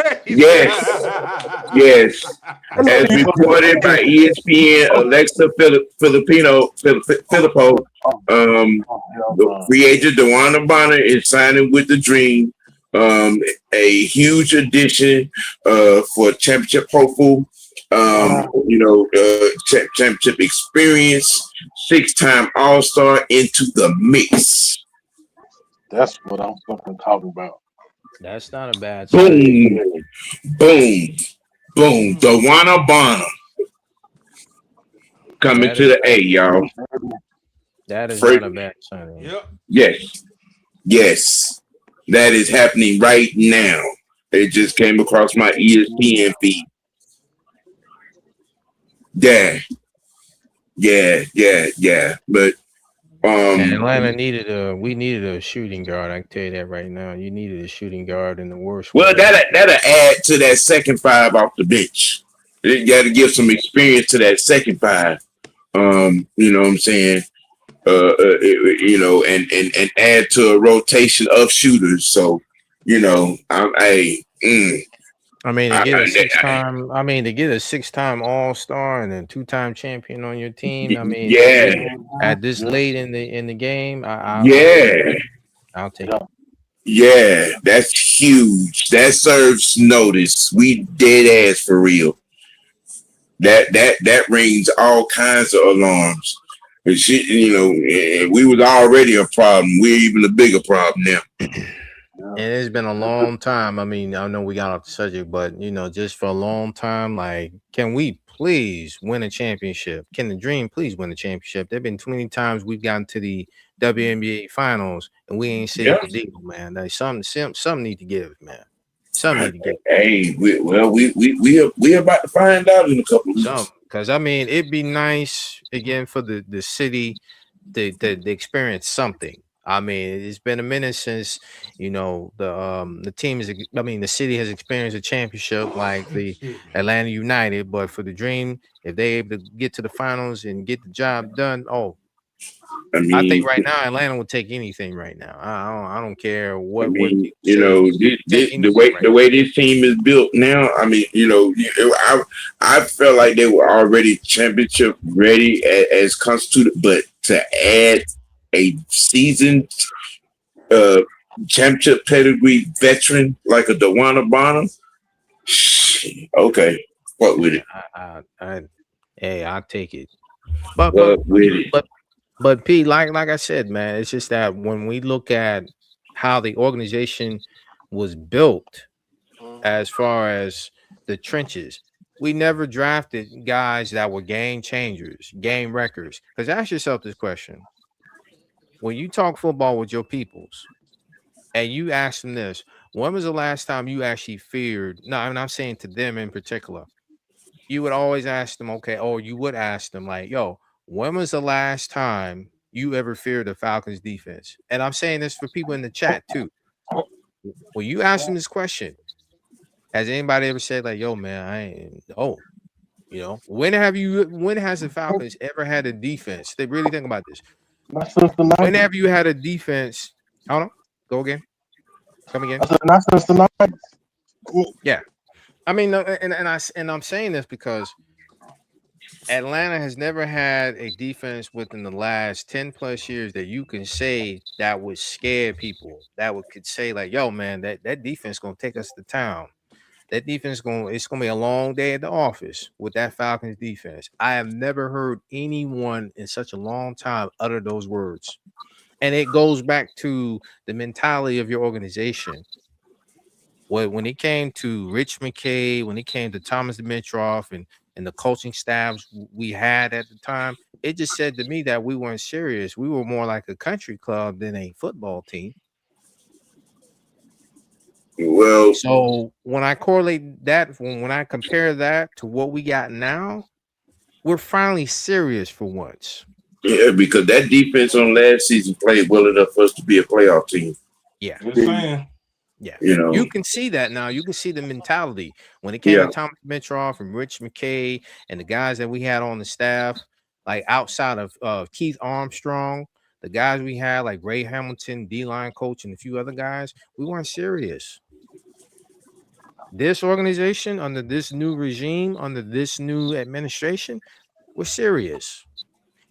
Yes. As reported by ESPN, Alexa Filippo, the free agent Dewana Bonner is signing with the Dream. A huge addition for championship hopeful. Championship experience, 6-time All-Star into the mix. That's what I'm fucking talking about. That's not a bad boom, boom, boom. Dewana Bonner coming to the A, y'all. That is not a bad signing. Yep. Yes. That is happening right now. It just came across my ESPN feed. Yeah. But Atlanta needed a shooting guard. I can tell you that right now. You needed a shooting guard in the worst well, way. that'll add to that second five off the bench. You got to give some experience to that second five. You know what I'm saying? And add to a rotation of shooters. So, to get a six-time All-Star and a 2-time champion on your team. At this late in the game, I'll take it. Yeah, that's huge. That serves notice. We dead ass for real. That rings all kinds of alarms. And shit, we was already a problem. We're even a bigger problem now. And it's been a long time. I know we got off the subject, but just for a long time, like, can we please win a championship? Can the Dream please win a championship? There've been too many times we've gotten to the WNBA finals and we ain't sealed the deal, man. Like, something need to give, man. Something need to give. Hey, we about to find out in a couple of weeks. Because it'd be nice again for the city to experience something. It's been a minute since the team the city has experienced a championship like the Atlanta United, but for the Dream, if they're able to get to the finals and get the job done, I think right now Atlanta would take anything right now. I don't care what. The way this team is built now. I felt like they were already championship ready as constituted, but to add a seasoned championship pedigree veteran like a Dewana Bonner, okay, what with it? I'll take it. But P, like I said, man, it's just that when we look at how the organization was built, as far as the trenches, we never drafted guys that were game changers, game wreckers. Because ask yourself this question: when you talk football with your peoples, and you ask them this, when was the last time you actually feared? No, I'm saying to them in particular. You would always ask them, okay, or you would ask them like, yo, when was the last time you ever feared the Falcons defense? And I'm saying this for people in the chat too. When you ask them this question, has anybody ever said like, yo, man, when has the Falcons ever had a defense? They really think about this. When have you had a defense? Hold on. Go again. Come again. Not since the 90s. Yeah. And I'm saying this because Atlanta has never had a defense within the last 10 plus years that you can say that would scare people. That could say like, yo, man, that defense gonna take us to town. That defense it's gonna be a long day at the office with that Falcons defense. I have never heard anyone in such a long time utter those words. And it goes back to the mentality of your organization. When it came to Rich McKay, when it came to Thomas Dimitroff and the coaching staffs we had at the time, it just said to me that we weren't serious. We were more like a country club than a football team. Well, so when I correlate that, when I compare that to what we got now, we're finally serious for once. Yeah, because that defense on last season played well enough for us to be a playoff team. Yeah. Just saying. Yeah, you know, you can see that now. You can see the mentality when it came to Thomas Dimitroff and Rich McKay and the guys that we had on the staff, like outside of Keith Armstrong, the guys we had like Ray Hamilton, D-line coach, and a few other guys. We weren't serious. This organization, under this new regime, under this new administration, we're serious.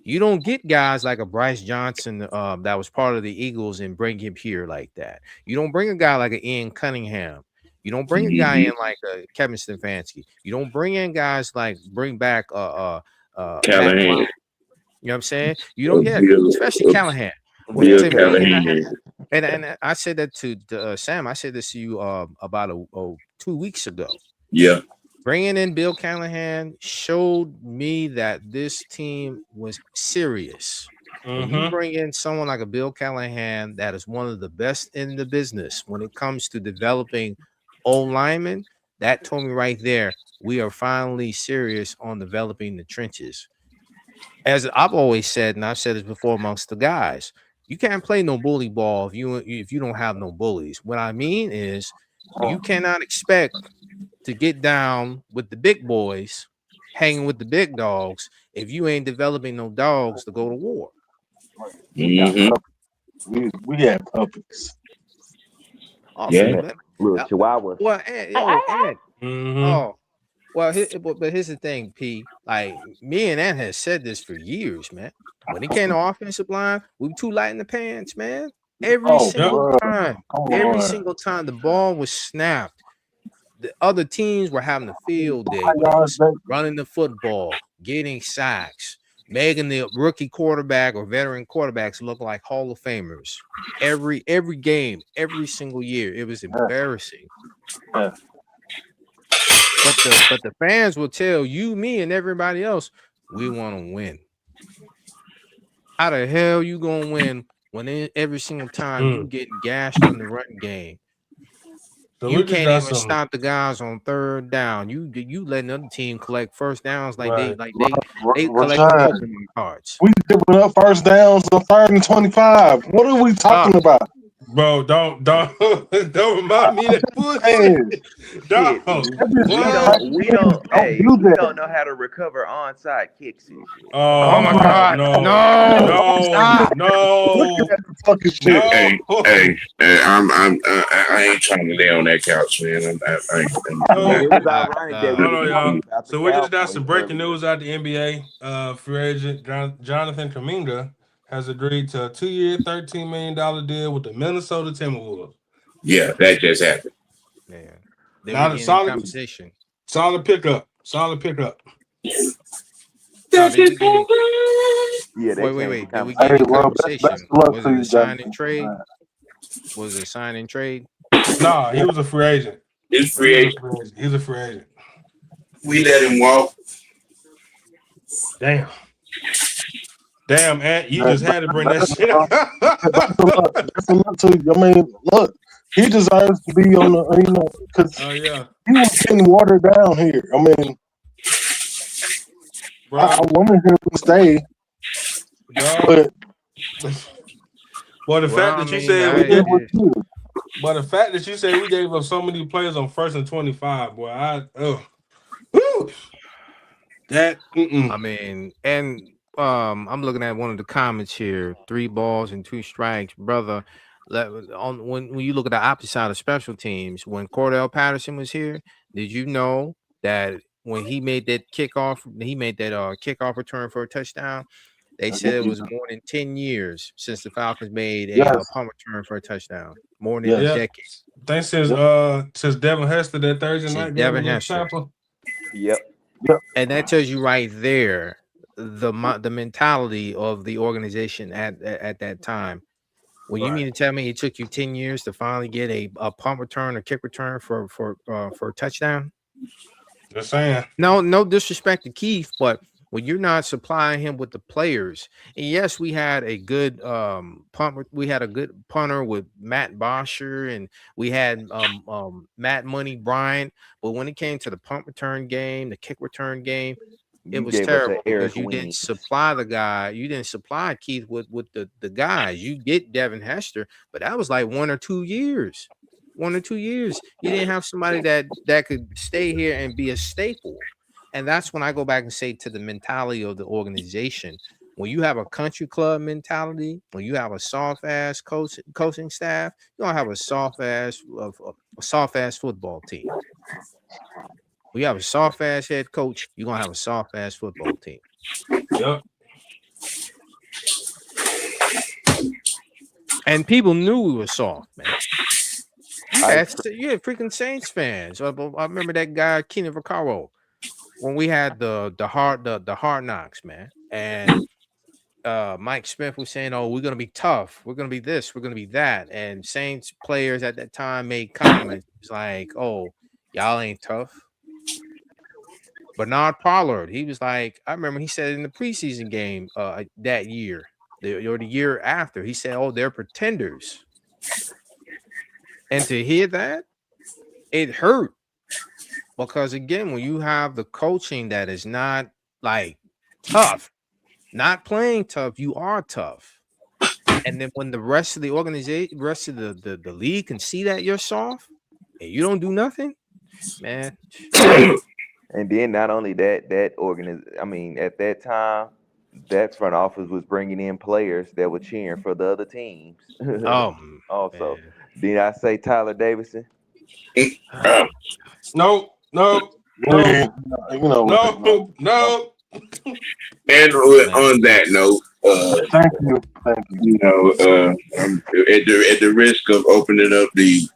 You don't get guys like a Bryce Johnson that was part of the Eagles and bring him here like that. You don't bring a guy like an Ian Cunningham. You don't bring a guy in like a Kevin Stefanski. You don't bring in guys like bring back Callahan. You know what I'm saying? You don't get especially Callahan. And I said that to Sam. I said this to you about 2 weeks ago. Yeah. Bringing in Bill Callahan showed me that this team was serious. When you bring in someone like a Bill Callahan that is one of the best in the business when it comes to developing old linemen, that told me right there, we are finally serious on developing the trenches. As I've always said, and I've said this before amongst the guys, you can't play no bully ball if you don't have no bullies. What I mean is you cannot expect to get down with the big boys, hanging with the big dogs, if you ain't developing no dogs to go to war. We had puppets. Awesome, little chihuahua. Well, but here's the thing, P. Like me and Ant has said this for years, man. When it came to offensive line, we were too light in the pants, man. Every single time the ball was snapped, the other teams were having a field day with us, running the football, getting sacks, making the rookie quarterback or veteran quarterbacks look like Hall of Famers. Every game, every single year, it was embarrassing. But the fans will tell you, me, and everybody else, we want to win. How the hell you gonna win when every single time you getting gashed in the run game? So you can't even stop the guys on third down. You letting the other team collect first downs like they collect Pokemon cards. We giving up first downs on 3rd and 25. What are we talking about? Bro, don't remind me that bullshit. We don't know how to recover onside kicks. Oh my God, no. Hey, I ain't trying to lay on that couch, man. So we just got some breaking news out the NBA. Free agent Jonathan Kuminga has agreed to a 2-year, $13 million deal with the Minnesota Timberwolves. Yeah, that just happened. Yeah, not a solid pickup. Wait. Did we get a conversation? Was it a sign and trade? Was it a sign and trade? No, he was a free agent. He's a free agent. We let him walk. Damn, Ant, you just had to bring that shit up. That's a lot to you. I mean, look, he deserves to be on the, because he was getting watered down here. I mean, I wanted him to stay. But the fact that you said we gave up so many players on 1st and 25, boy, I mean, and I'm looking at one of the comments here: 3 balls and 2 strikes, brother. When you look at the opposite side of special teams, when Cordell Patterson was here, did you know that when he made that kickoff return for a touchdown? They said it was more than 10 years since the Falcons made a punt return for a touchdown. More than a decade. Thanks since Devin Hester that Thursday night. Devin Hester. Yep. And that tells you right there the mentality of the organization at that time. Well, you mean to tell me it took you 10 years to finally get a punt return or kick return for a touchdown? Just saying. No disrespect to Keith, but when you're not supplying him with the players, and yes, we had a good we had a good punter with Matt Bosher, and we had Matt Money Bryant, but when it came to the punt return game, the kick return game, it was terrible because you didn't supply the guy. You didn't supply Keith with the guys. You get Devin Hester, but that was like 1 or 2 years. 1 or 2 years. You didn't have somebody that could stay here and be a staple. And that's when I go back and say to the mentality of the organization, when you have a country club mentality, when you have a soft ass coaching staff, you don't have a soft ass football team. When you have a soft ass head coach, you're gonna have a soft ass football team. Yep. And people knew we were soft, man. You had freaking Saints fans. I remember that guy Keenan Vaccaro when we had the hard knocks, man. And Mike Smith was saying, "Oh, we're gonna be tough. We're gonna be this. We're gonna be that." And Saints players at that time made comments like, "Oh, y'all ain't tough." Bernard Pollard, he was like, I remember he said in the preseason game that year, or the year after, he said, "Oh, they're pretenders." And to hear that, it hurt. Because again, when you have the coaching that is not like tough, not playing tough, you are tough. And then when the rest of the organization, rest of the league can see that you're soft and you don't do nothing, man. And then not only that, at that time, that front office was bringing in players that were cheering for the other teams. Also, man. did I say Tyler Davidson? No. And on that note, thank you. You know, at the risk of opening up the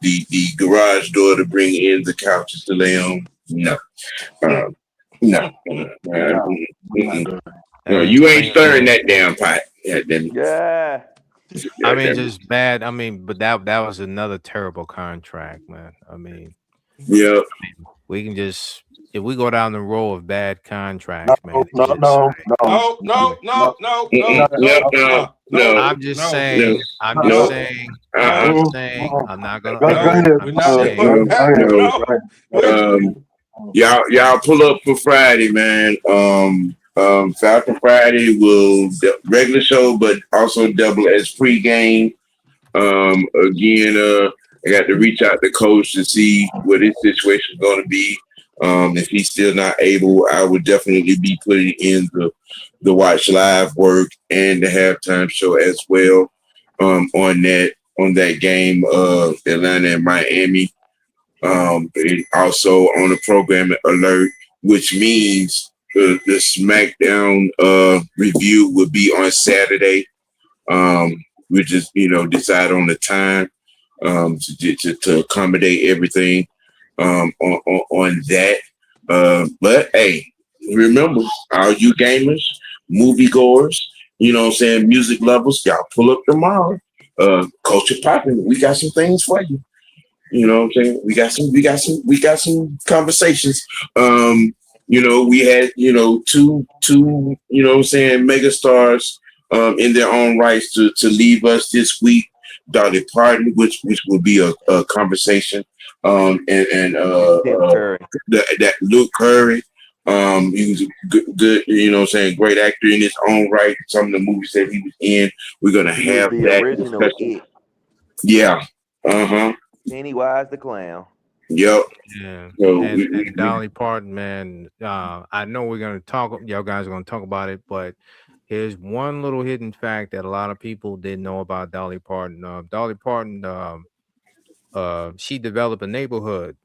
garage door to bring in the couches to lay on, no, you ain't stirring that damn pot. Yeah. I mean, just bad. I mean, but that was another terrible contract, man. I mean, yeah. We can just, if we go down the row of bad contracts, man. No. I'm just saying. I'm not gonna. Y'all pull up for Friday, man. Falcon Friday will regular show, but also double as pregame. Again, I got to reach out to coach to see what his situation is going to be. If he's still not able, I would definitely be putting in the watch live work and the halftime show as well. On that game, Atlanta and Miami. And also on the program alert, which means the SmackDown review will be on Saturday. We just decide on the time to accommodate everything on that. But hey, remember, all you gamers, moviegoers, music lovers, y'all pull up tomorrow. Culture popping. We got some things for you. You know what I'm saying? We got some conversations. We had, two mega stars in their own rights to leave us this week. Dolly Parton, which will be a conversation. And that Luke Curry. He was a good, great actor in his own right. Some of the movies that he was in, we're gonna have that discussion. Yeah. Pennywise the Clown. Yep. Yeah. So and Dolly Parton, man. I know we're gonna talk. Y'all guys are gonna talk about it, but here's one little hidden fact that a lot of people didn't know about Dolly Parton. Dolly Parton, she developed a neighborhood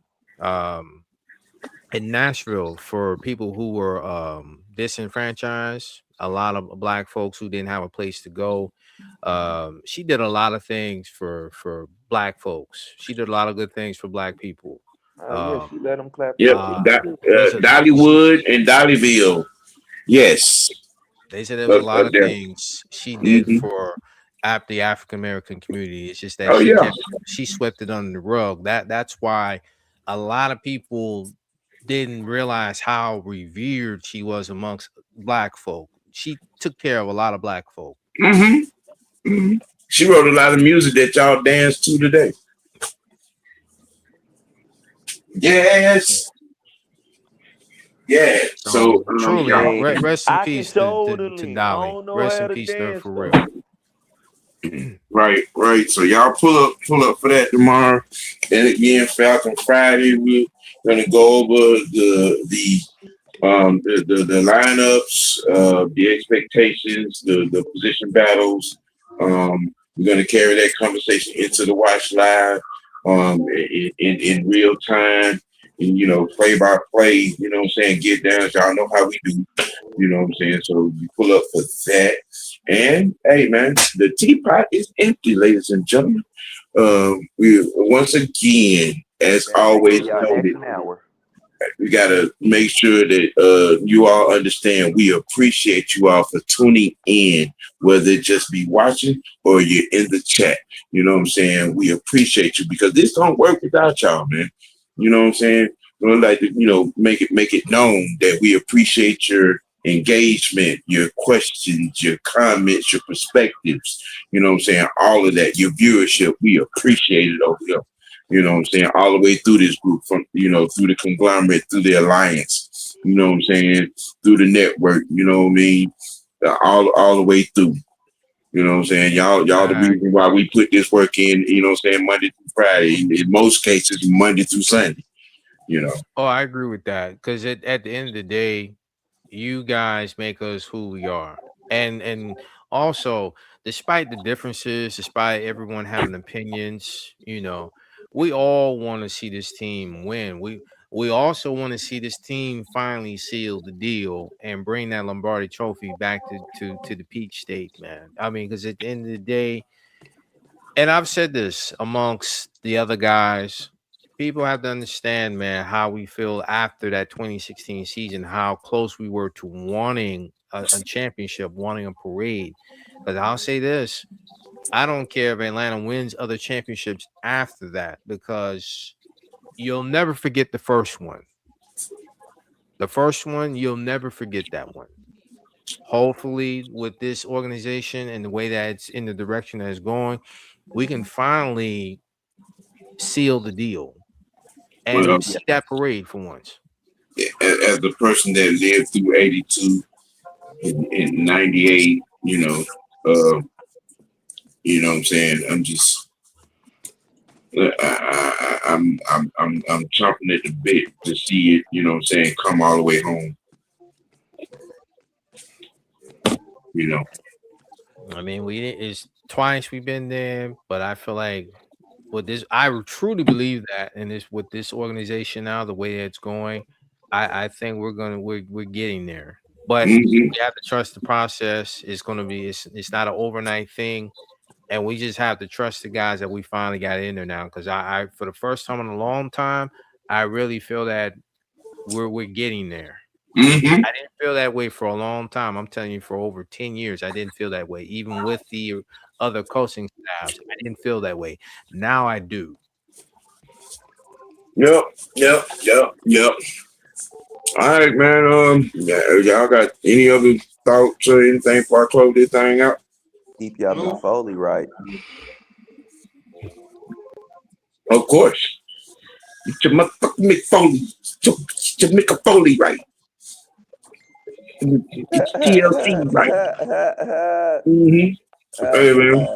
in Nashville for people who were disenfranchised. A lot of Black folks who didn't have a place to go. She did a lot of things for Black folks. She did a lot of good things for Black people. She let them clap. Yep, Dollywood and Dollyville. Yes. They said there was a lot of things she did for at the African American community. It's just that Oh yeah. she swept it under the rug. That's why a lot of people didn't realize how revered she was amongst black folk. She took care of a lot of black folk. She wrote a lot of music that y'all dance to today. Yes. Yeah. So truly, rest in peace to Dolly. Dolly. Rest in peace to her for real. Right. So y'all pull up for that tomorrow. And again, Falcon Friday, we're gonna go over the lineups, the expectations, the position battles. We're gonna carry that conversation into the watch live in real time. And play by play, what I'm saying, get down. Y'all know how we do, what I'm saying. So you pull up for that. And hey man, the teapot is empty, ladies and gentlemen. We once again, as always, noted, we gotta make sure that you all understand we appreciate you all for tuning in, whether it just be watching or you're in the chat. You know what I'm saying? We appreciate you because this don't work without y'all, man. You know what I'm saying? We'd like to, make it known that we appreciate your engagement, your questions, your comments, your perspectives. You know what I'm saying? All of that, your viewership, we appreciate it over here. You know what I'm saying? All the way through this group, from through the conglomerate, through the alliance. You know what I'm saying? Through the network. You know what I mean? All the way through. You know what I'm saying? Y'all the reason why we put this work in, Monday through Friday. In most cases, Monday through Sunday. Oh, I agree with that. Because at the end of the day, you guys make us who we are. And also, despite the differences, despite everyone having opinions, we all want to see this team win. We also want to see this team finally seal the deal and bring that Lombardi trophy back to the Peach State, man. I mean, because at the end of the day, and I've said this amongst the other guys, people have to understand, man, how we feel after that 2016 season, how close we were to wanting a championship, wanting a parade. Because I'll say this, I don't care if Atlanta wins other championships after that, because you'll never forget the first one. The first one, you'll never forget that one. Hopefully, with this organization and the way that it's in the direction that it's going, we can finally seal the deal and see that parade for once. As the person that lived through 82 and 98, you know what I'm saying? I'm just I'm chomping at the bit to see it, you know what I'm saying, come all the way home. I mean, it's twice we've been there, but I feel like with this, I truly believe that, and with this organization now, the way that it's going, I think we're getting there. But we have to trust the process. It's gonna be it's not an overnight thing, and we just have to trust the guys that we finally got in there now. Because I for the first time in a long time, I really feel that we're getting there. I didn't feel that way for a long time. I'm telling you, for over 10 years, I didn't feel that way. Even with the other coaching staffs, I didn't feel that way. Now I do. Yep. All right, man. Y'all got any other thoughts or anything before I close this thing out? Keep y'all Mick Foley right. Of course. Get your motherfucking Mick Foley. Get your Mick Foley right. Get your TLC right. Hey, man.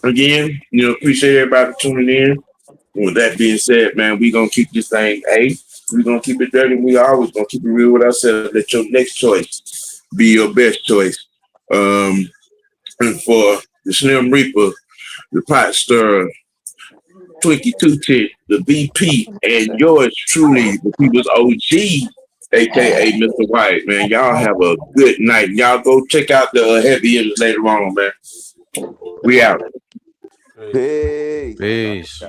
Again, appreciate everybody tuning in. With that being said, man, we gonna keep this thing we're gonna keep it dirty. We always gonna keep it real with ourselves. Let your next choice be your best choice. And for the Slim Reaper, the Pot Stirrer, Twinkie Two Tit, the BP, and yours truly, the people's OG, aka Mr. White, man. Y'all have a good night. Y'all go check out the heavy hitters later on, man. We out. Peace. Peace.